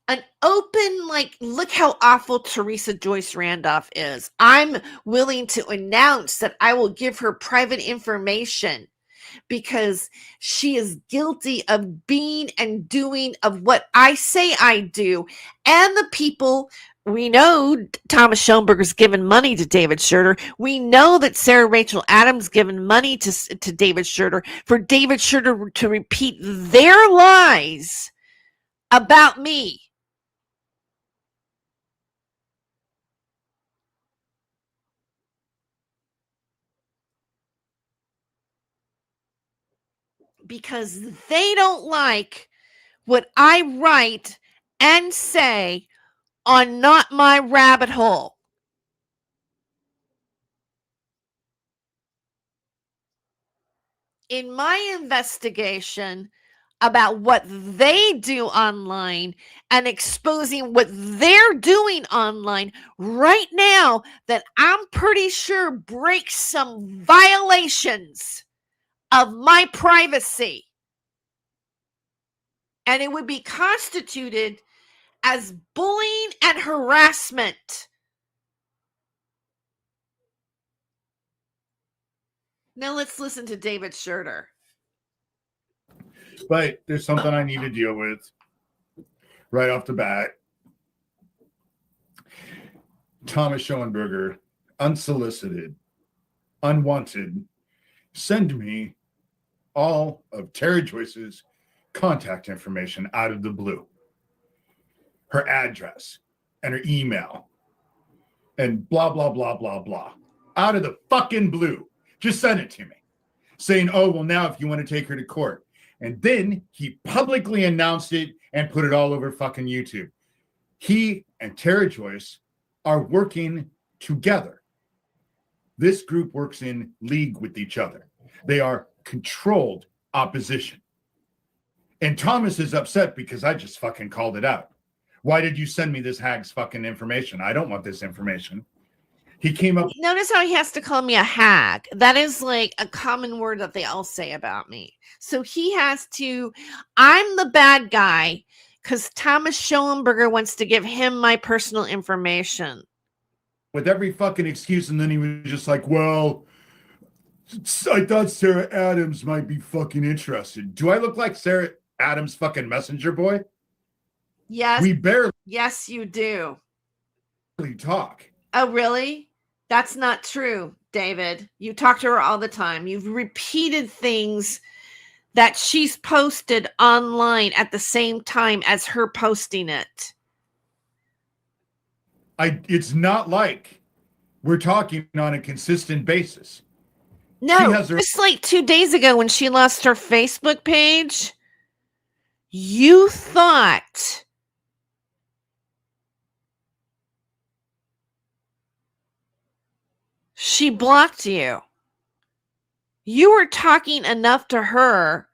an open, like, look how awful Teresa Joyce Randolph is. I'm willing to announce that I will give her private information because she is guilty of being and doing of what I say I do. And the people, we know Thomas Schoenberger's given money to David Schroeder. We know that Sarah Rachel Adams given money to David Schroeder for David Schroeder to repeat their lies about me. because they don't like what I write and say on Not My Rabbit Hole. In my investigation about what they do online and exposing what they're doing online right now, that I'm pretty sure breaks some violations of my privacy. And it would be constituted as bullying and harassment. Now let's listen to David Schurter. But there's something I need to deal with right off the bat. Thomas Schoenberger, unsolicited, unwanted, send me all of Terry Joyce's contact information out of the blue. Her address and her email and blah, blah, blah, blah, blah. Out of the fucking blue. Just send it to me. Saying, oh, well, now if you want to take her to court. And then he publicly announced it and put it all over fucking YouTube. He and Terry Joyce are working together. This group works in league with each other. They are controlled opposition. And Thomas is upset because I just fucking called it out. Why did you send me this hag's fucking information? I don't want this information. He came up. Notice how he has to call me a hag. That is like a common word that they all say about me. So he has to, I'm the bad guy because Thomas Schoenberger wants to give him my personal information. With every fucking excuse, and then he was just like, well, I thought Sarah Adams might be fucking interested. Do I look like Sarah Adams fucking messenger boy? Yes. We barely Yes, you do. talk. Oh, really? That's not true, David. You talk to her all the time. You've repeated things that she's posted online at the same time as her posting it. It's not like we're talking on a consistent basis. No, has her- just like 2 days ago when she lost her Facebook page, you thought she blocked you. You were talking enough to her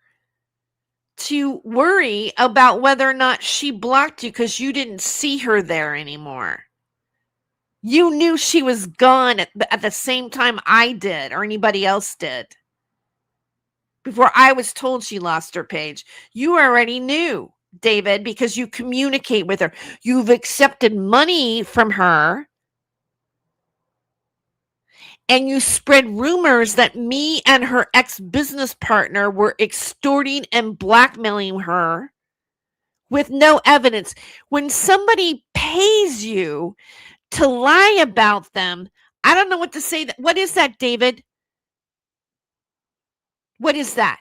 to worry about whether or not she blocked you because you didn't see her there anymore. You knew she was gone at the same time I did or anybody else did. Before I was told she lost her page. You already knew, David, because you communicate with her. You've accepted money from her. And you spread rumors that me and her ex-business partner were extorting and blackmailing her with no evidence. When somebody pays you to lie about them, I don't know what to say. What is that, David? What is that?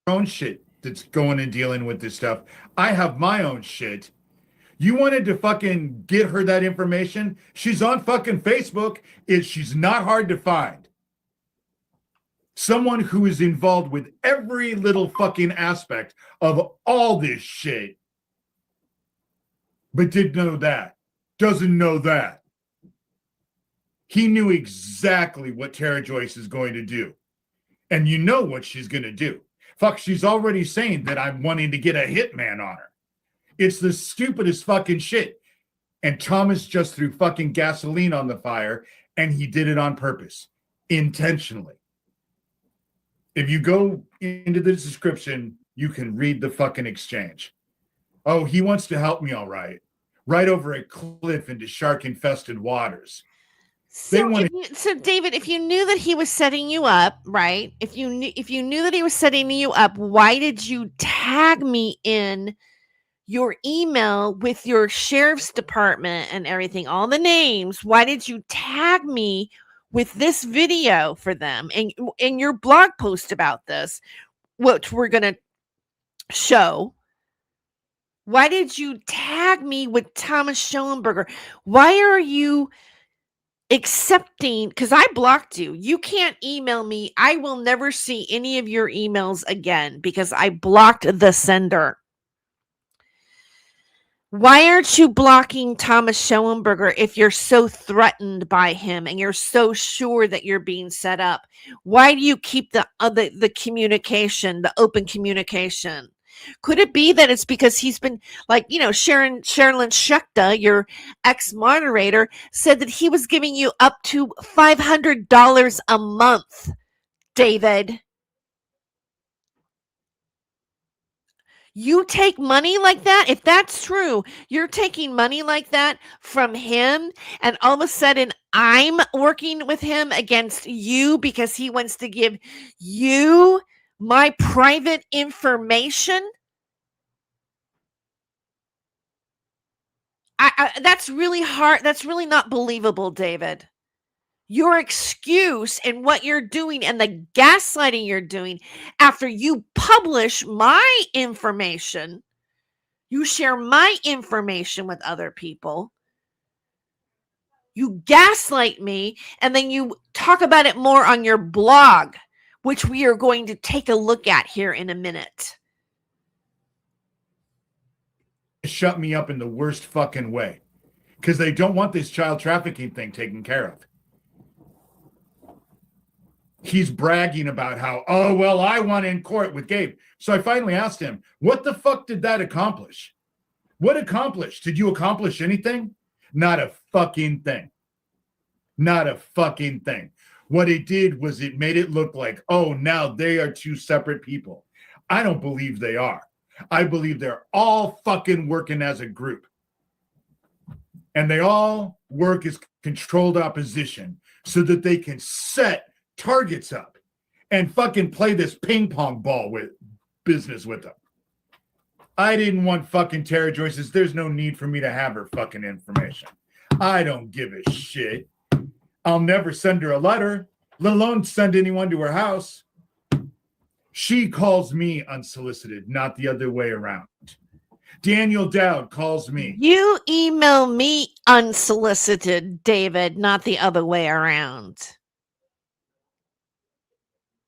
Own shit that's going and dealing with this stuff. I have my own shit. You wanted to fucking get her that information? She's on fucking Facebook. She's not hard to find. Someone who is involved with every little fucking aspect of all this shit. But didn't know that. Doesn't know that. He knew exactly what Tara Joyce is going to do. And you know what she's going to do. Fuck, she's already saying that I'm wanting to get a hitman on her. It's the stupidest fucking shit. And Thomas just threw fucking gasoline on the fire, and he did it on purpose, intentionally. If you go into the description, you can read the fucking exchange. Oh, he wants to help me, all right. Right over a cliff into shark-infested waters. So, David, if you knew that he was setting you up, right? If you knew that he was setting you up, why did you tag me in your email with your sheriff's department and everything, all the names? Why did you tag me with this video for them and in your blog post about this, which we're going to show? Why did you tag me with Thomas Schoenberger? Why are you accepting, because I blocked you. You can't email me. I will never see any of your emails again because I blocked the sender. Why aren't you blocking Thomas Schellenberger if you're so threatened by him and you're so sure that you're being set up? Why do you keep the communication, the open communication? Could it be that it's because he's been like, Sherilyn Shekta, your ex-moderator, said that he was giving you up to $500 a month, David? You take money like that? If that's true, you're taking money like that from him, and all of a sudden I'm working with him against you because he wants to give you my private information? That's really hard. That's really not believable, David. Your excuse and what you're doing and the gaslighting you're doing after you publish my information, you share my information with other people, you gaslight me, and then you talk about it more on your blog, which we are going to take a look at here in a minute. Shut me up in the worst fucking way because they don't want this child trafficking thing taken care of. He's bragging about how, oh, well, I won in court with Gabe. So I finally asked him, what the fuck did that accomplish? What accomplished? Did you accomplish anything? Not a fucking thing. Not a fucking thing. What it did was it made it look like, oh, now they are two separate people. I don't believe they are. I believe they're all fucking working as a group. And they all work as controlled opposition so that they can set targets up and fucking play this ping pong ball with business with them. I didn't want fucking Tara Joyce's. There's no need for me to have her fucking information. I don't give a shit. I'll never send her a letter, let alone send anyone to her house. She calls me unsolicited, not the other way around. Daniel Dowd calls me. You email me unsolicited, David, not the other way around.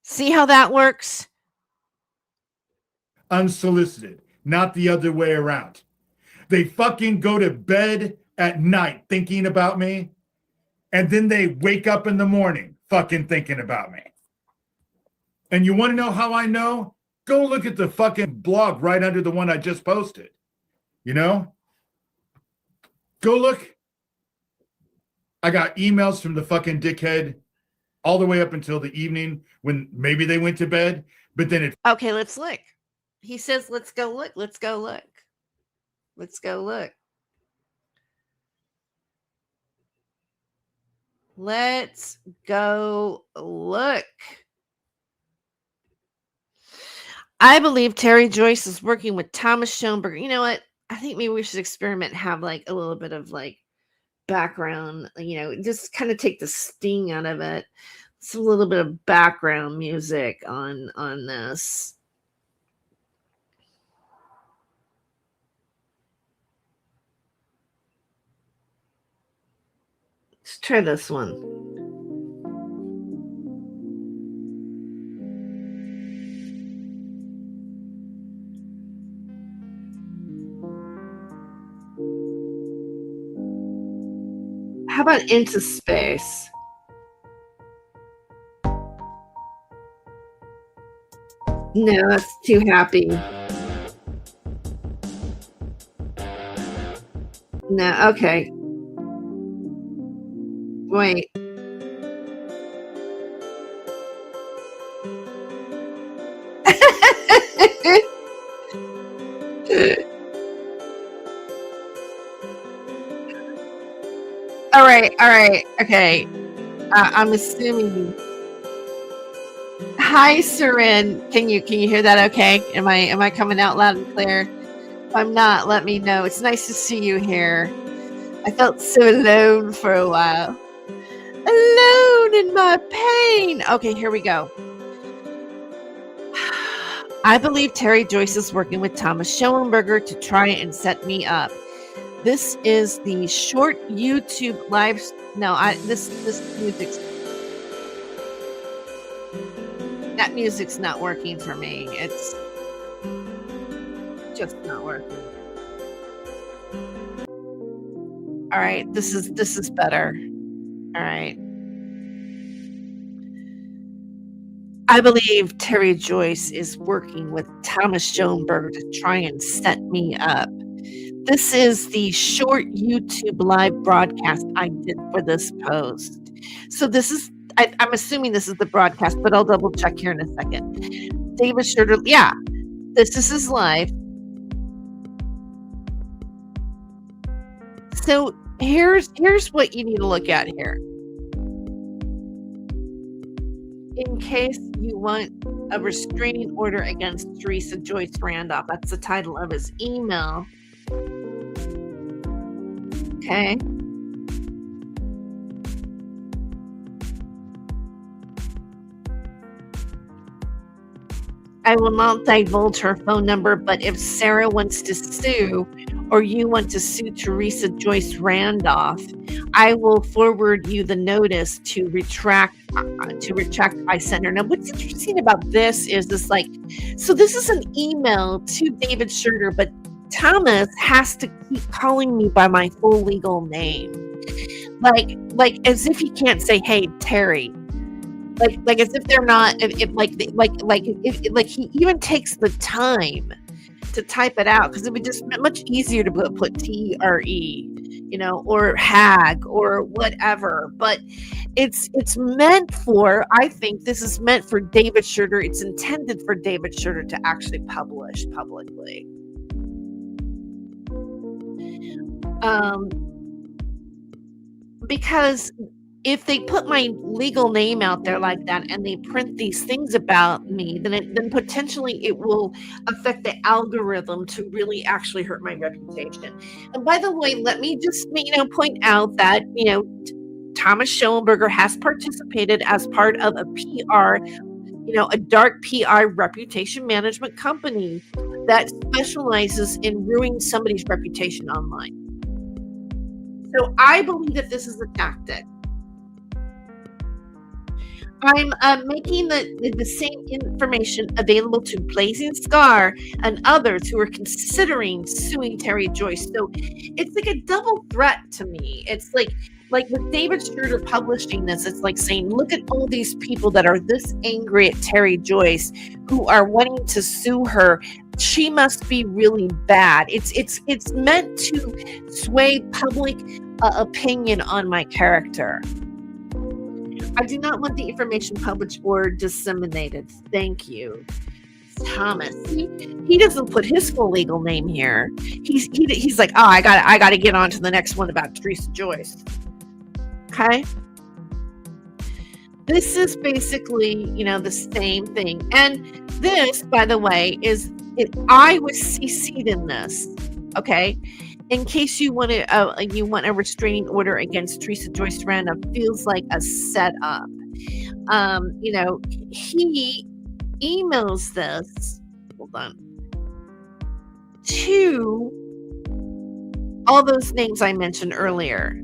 See how that works? Unsolicited, not the other way around. They fucking go to bed at night thinking about me, and then they wake up in the morning fucking thinking about me. And you want to know how I know? Go look at the fucking blog right under the one I just posted. You know? Go look. I got emails from the fucking dickhead all the way up until the evening when maybe they went to bed, but then it... Okay, let's look. He says, let's go look. Let's go look. Let's go look. Let's go look. I believe Terry Joyce is working with Thomas Schoenberger. You know what? I think maybe we should experiment and have like a little bit of like background, just kind of take the sting out of it. It's a little bit of background music on this. Let's try this one. How about Into Space? No, that's too happy. No, okay. Wait. All right, okay. I'm assuming. Hi, Seren. Can you hear that? Okay. Am I coming out loud and clear? If I'm not, let me know. It's nice to see you here. I felt so alone for a while. Alone in my pain. Okay, here we go. I believe Terry Joyce is working with Thomas Schellenberger to try and set me up. This is the short YouTube live No, this music's that music's not working for me. It's just not working. All right, this is better. All right. I believe Terry Joyce is working with Thomas Schoenberger to try and set me up. This is the short YouTube live broadcast I did for this post. So this is, I'm assuming this is the broadcast, but I'll double check here in a second. David Schroeder, yeah, this is his live. So here's what you need to look at here. In case you want a restraining order against Teresa Joyce Randolph, that's the title of his email. Okay. I will not divulge her phone number, but if Sarah wants to sue or you want to sue Teresa Joyce Randolph, I will forward you the notice to retract I sent her. Now, what's interesting about this is this, like, so this is an email to David Schroeder, but Thomas has to keep calling me by my full legal name, like as if he can't say, "Hey, Terry," like as if they're not. If he even takes the time to type it out, because it would just be much easier to put TRE, or HAG or whatever. But it's meant for, I think this is meant for David Schroeder. It's intended for David Schroeder to actually publish publicly. Because if they put my legal name out there like that and they print these things about me, then potentially it will affect the algorithm to really actually hurt my reputation. And by the way, let me just point out that Thomas Schoenberger has participated as part of a PR, a dark PR reputation management company that specializes in ruining somebody's reputation online. So I believe that this is a tactic. I'm making the same information available to Blazing Scar and others who are considering suing Terry Joyce. So it's like a double threat to me. It's like with David Schroeder publishing this, it's like saying, look at all these people that are this angry at Terry Joyce who are wanting to sue her. She must be really bad. It's meant to sway public opinion on my character. I do not want the information published or disseminated. Thank you, Thomas. He doesn't put his full legal name here. He's like, oh, I got to get on to the next one about Teresa Joyce. Okay. This is basically, the same thing. And this, by the way, I was CC'd in this. Okay. In case you want a restraining order against Teresa Joyce Randolph, feels like a setup. He emails this. Hold on. To all those names I mentioned earlier: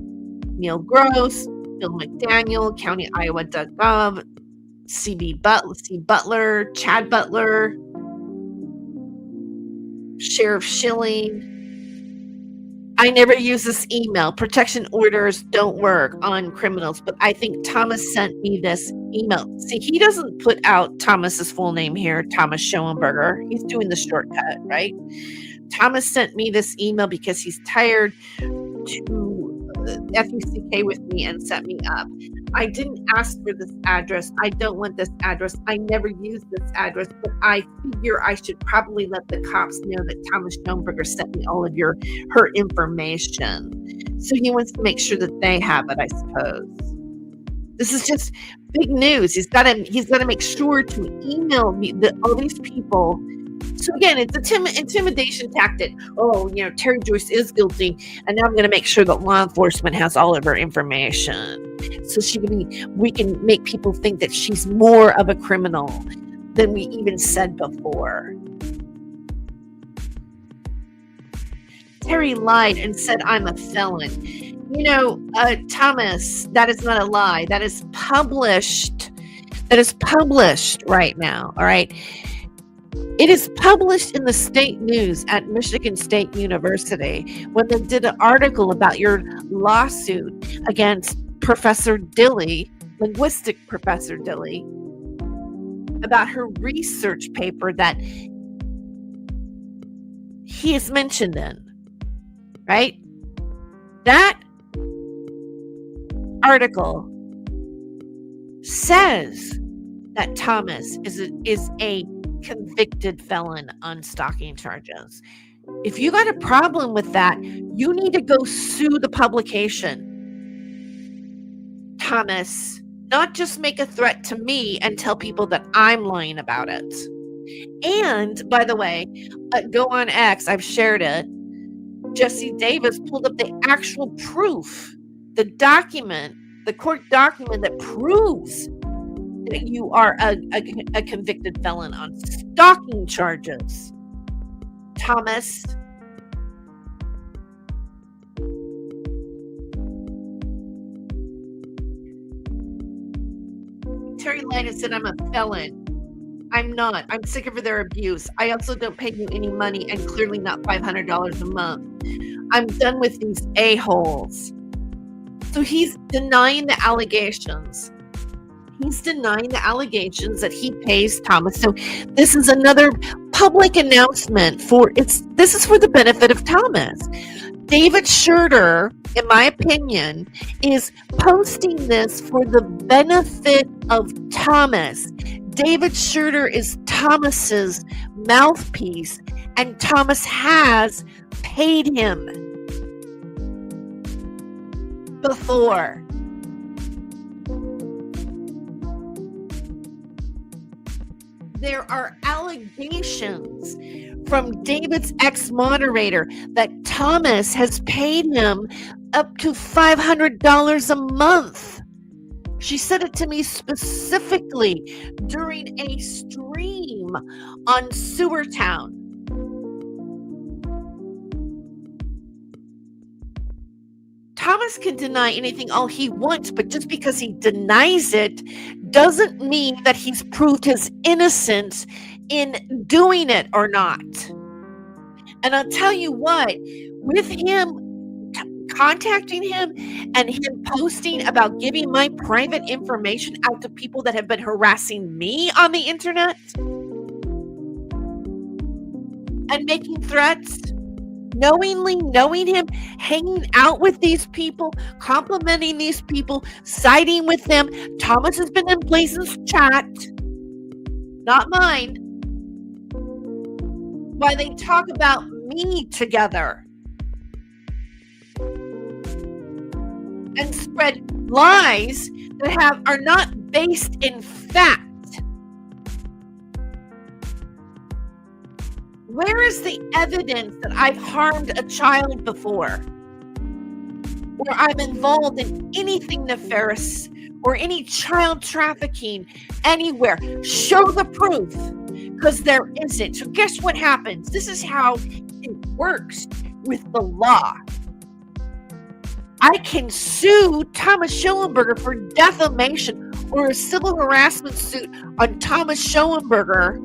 Neil Gross, Bill McDaniel, CountyIowa.gov, C. Butler, Chad Butler, Sheriff Schilling. I never use this email. Protection orders don't work on criminals, but I think Thomas sent me this email. See, he doesn't put out Thomas's full name here, Thomas Schoenberger. He's doing the shortcut, right? Thomas sent me this email because he's tired to FUCK with me and set me up. I didn't ask for this address. I don't want this address. I never use this address, but I figure I should probably let the cops know that Thomas Schoenberger sent me all of her information. So he wants to make sure that they have it, I suppose. This is just big news. He's got to make sure to email me all these people. So again, it's an intimidation tactic. Oh, Terry Joyce is guilty, and now I'm going to make sure that law enforcement has all of her information. So we can make people think that she's more of a criminal than we even said before. Terry lied and said I'm a felon. Thomas, that is not a lie. That is published. That is published right now. All right. It is published in the state news at Michigan State University when they did an article about your lawsuit against Professor Dilley, linguistic Professor Dilley, about her research paper that he is mentioned in, right? That article says that Thomas is a convicted felon on stalking charges. If you got a problem with that, you need to go sue the publication. Thomas, not just make a threat to me and tell people that I'm lying about it. And by the way, go on X, I've shared it. Jesse Davis pulled up the actual proof, the document, the court document that proves that you are a convicted felon on stalking charges. Thomas. Terry Lina said, I'm a felon. I'm not. I'm sick of their abuse. I also don't pay you any money and clearly not $500 a month. I'm done with these a-holes. So he's denying the allegations. He's denying the allegations that he pays Thomas. So this is another public announcement this is for the benefit of Thomas. David Schurter, in my opinion, is posting this for the benefit of Thomas. David Schurter is Thomas's mouthpiece, and Thomas has paid him before. There are allegations from David's ex-moderator that Thomas has paid him up to $500 a month. She said it to me specifically during a stream on Sewertown. Thomas can deny anything all he wants, but just because he denies it doesn't mean that he's proved his innocence in doing it or not. And I'll tell you what, with him contacting him and him posting about giving my private information out to people that have been harassing me on the internet and making threats, knowing him, hanging out with these people, complimenting these people, siding with them. Thomas has been in Blazen's chat, not mine, while they talk about me together and spread lies that are not based in fact. Where is the evidence that I've harmed a child before? Or I'm involved in anything nefarious or any child trafficking anywhere? Show the proof, because there isn't. So guess what happens? This is how it works with the law. I can sue Thomas Schoenberger for defamation or a civil harassment suit on Thomas Schoenberger,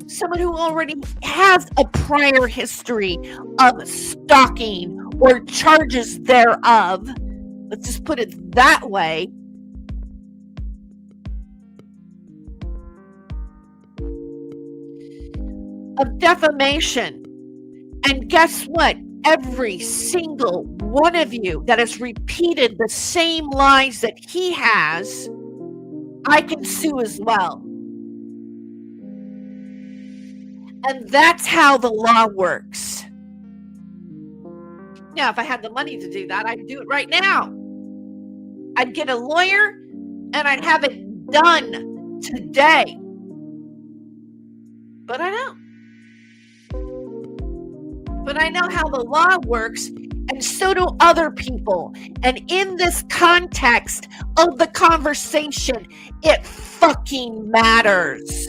someone who already has a prior history of stalking or charges thereof. Let's just put it that way. Of defamation. And guess what? Every single one of you that has repeated the same lies that he has, I can sue as well. And that's how the law works. Now, if I had the money to do that, I'd do it right now. I'd get a lawyer and I'd have it done today. But I don't. But I know how the law works, and so do other people. And in this context of the conversation, it fucking matters.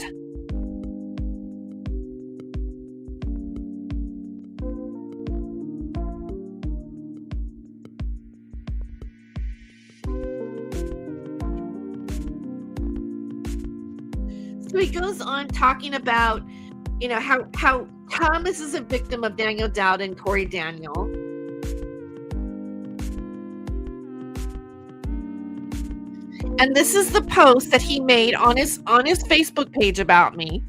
So he goes on talking about, how Thomas is a victim of Daniel Dowd and Corey Daniel. And this is the post that he made on his Facebook page about me.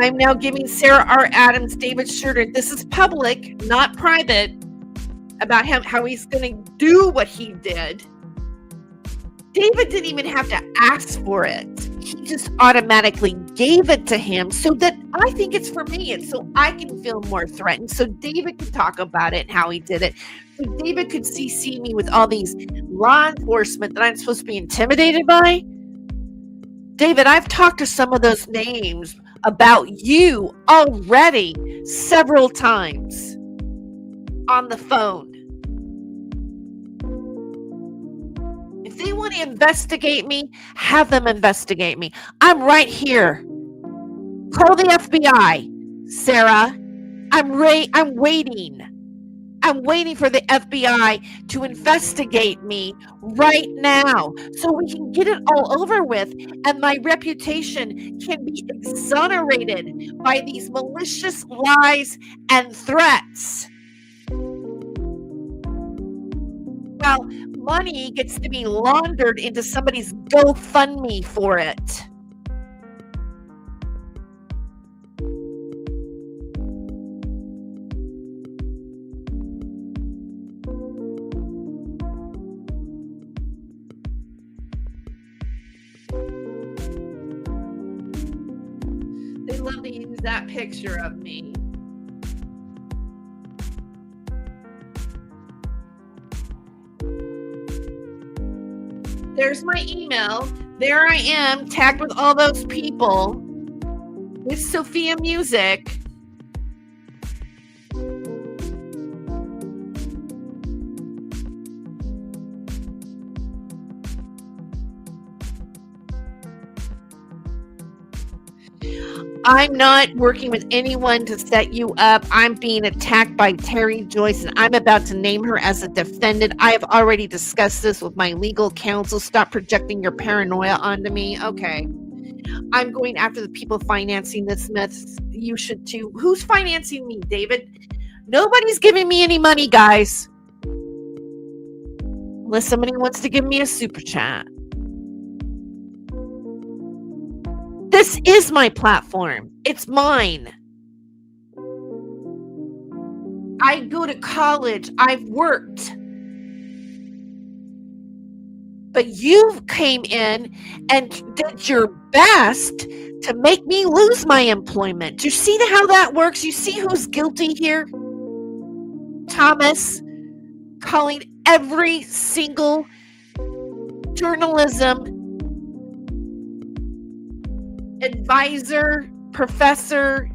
I'm now giving Sarah R. Adams, David Schurter, this is public, not private, about him, how he's going to do what he did. David didn't even have to ask for it. He just automatically gave it to him, so that I think it's for me. It's so I can feel more threatened. So David could talk about it and how he did it. So David could see me with all these law enforcement that I'm supposed to be intimidated by. David, I've talked to some of those names about you already several times on the phone. If they want to investigate me, have them investigate me. I'm right here. Call the FBI, Sarah. I'm waiting. I'm waiting for the FBI to investigate me right now so we can get it all over with and my reputation can be exonerated by these malicious lies and threats. Well, money gets to be laundered into somebody's GoFundMe for it. They love to use that picture of me. There's my email. There I am, tagged with all those people with Sophia Music. I'm not working with anyone to set you up. I'm being attacked by Terry Joyce, and I'm about to name her as a defendant. I have already discussed this with my legal counsel. Stop projecting your paranoia onto me. Okay. I'm going after the people financing this myth. You should too. Who's financing me, David? Nobody's giving me any money, guys. Unless somebody wants to give me a super chat. This is my platform. It's mine. I go to college. I've worked. But you came in and did your best to make me lose my employment. Do you see how that works? You see who's guilty here? Thomas calling every single journalism advisor, professor,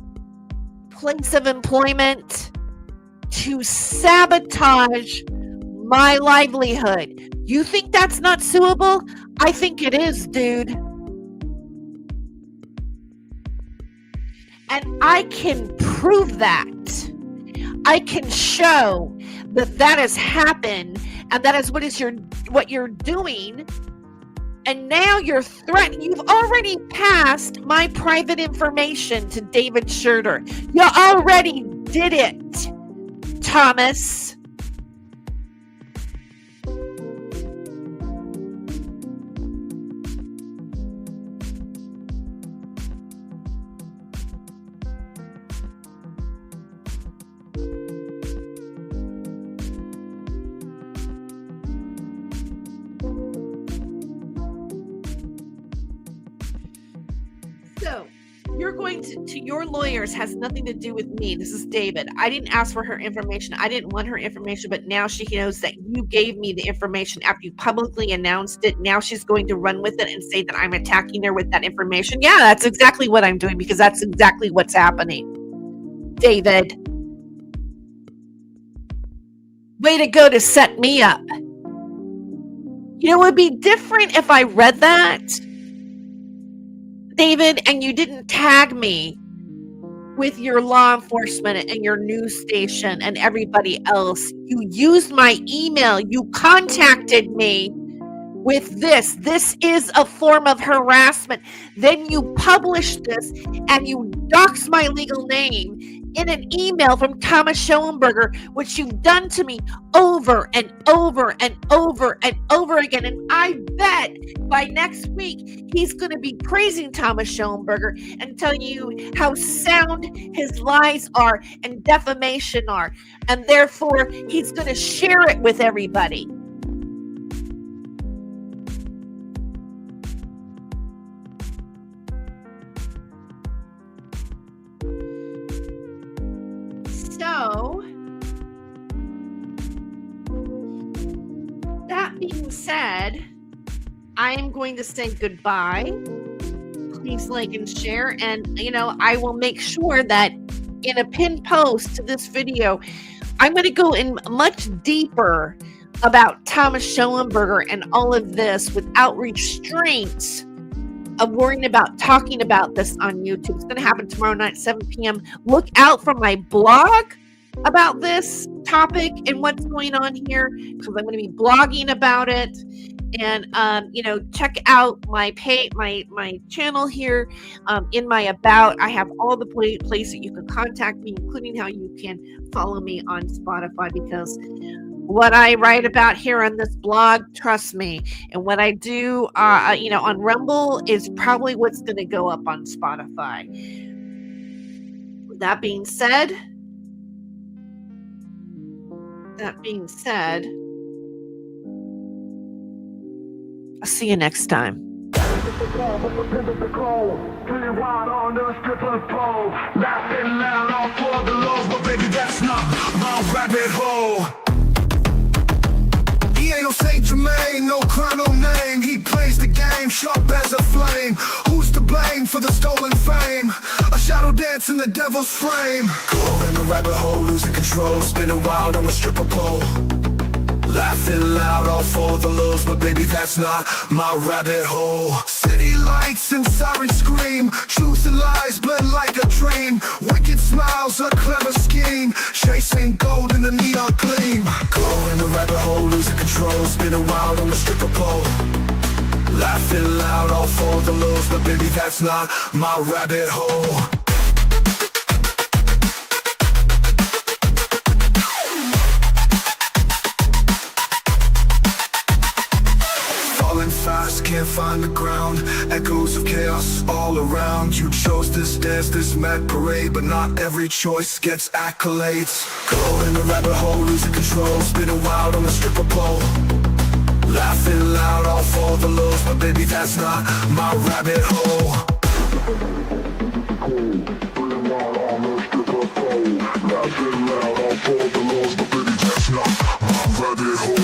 place of employment to sabotage my livelihood. You think that's not suable? I think it is, dude. And I can prove that. I can show that has happened, and that is what you're doing. And now you're threatening. You've already passed my private information to David Schurter. You already did it, Thomas. So, you're going to your lawyers has nothing to do with me. This is David. I didn't ask for her information. I didn't want her information, but now she knows that you gave me the information after you publicly announced it. Now she's going to run with it and say that I'm attacking her with that information. Yeah, that's exactly what I'm doing, because that's exactly what's happening. David. Way to go to set me up. You know, it would be different if I read that, David, and you didn't tag me with your law enforcement and your news station and everybody else. You used my email. You contacted me with this. This is a form of harassment. Then you publish this and you dox my legal name in an email from Thomas Schoenberger, which you've done to me over and over and over and over again. And I bet by next week, he's going to be praising Thomas Schoenberger and telling you how sound his lies are and defamation are. And therefore, he's going to share it with everybody. So, that being said, I am going to say goodbye. Please like and share. And, I will make sure that in a pinned post to this video, I'm going to go in much deeper about Thomas Schoenberger and all of this without restraints of worrying about talking about this on YouTube. It's going to happen tomorrow night, 7 p.m. Look out for my blog about this topic and what's going on here, because I'm going to be blogging about it. And check out my my channel here. In my about, I have all the places you can contact me, including how you can follow me on Spotify, because what I write about here on this blog, trust me, and what I do, on Rumble is probably what's going to go up on Spotify. That being said, I'll see you next time. He ain't no Saint Germain, no crown, no name. He plays the game, sharp as a flame. Who's to blame for the stolen fame? A shadow dance in the devil's frame. Caught in a rabbit hole, losing control, spinning wild on a stripper pole. Laughing loud, all for the lows, but baby, that's not my rabbit hole. City lights and sirens scream, truth and lies blend like a dream. Wicked smiles, a clever scheme, chasing gold in the neon gleam. Go in the rabbit hole, losing control, spinning wild on the stripper pole. Laughing loud, all for the lows, but baby, that's not my rabbit hole. Fast, can't find the ground. Echoes of chaos all around. You chose this dance, this mad parade, but not every choice gets accolades. Go in the rabbit hole, losing control, spinning wild on the stripper pole. Laughing loud, all for the lows, but baby, that's not my rabbit hole. Spinning wild on the stripper pole. Laughing loud, all for the lows, but baby, that's not my rabbit hole.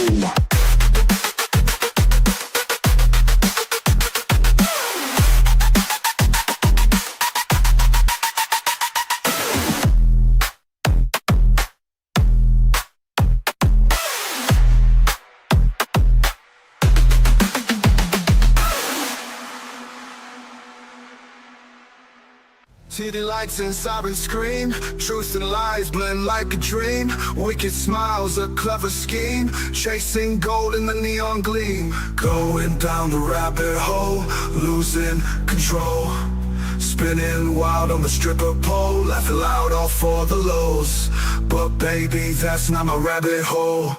City lights and sirens scream, truth and lies blend like a dream. Wicked smiles, a clever scheme, chasing gold in the neon gleam. Going down the rabbit hole, losing control, spinning wild on the stripper pole. Laughing loud, all for the lows, but baby, that's not my rabbit hole.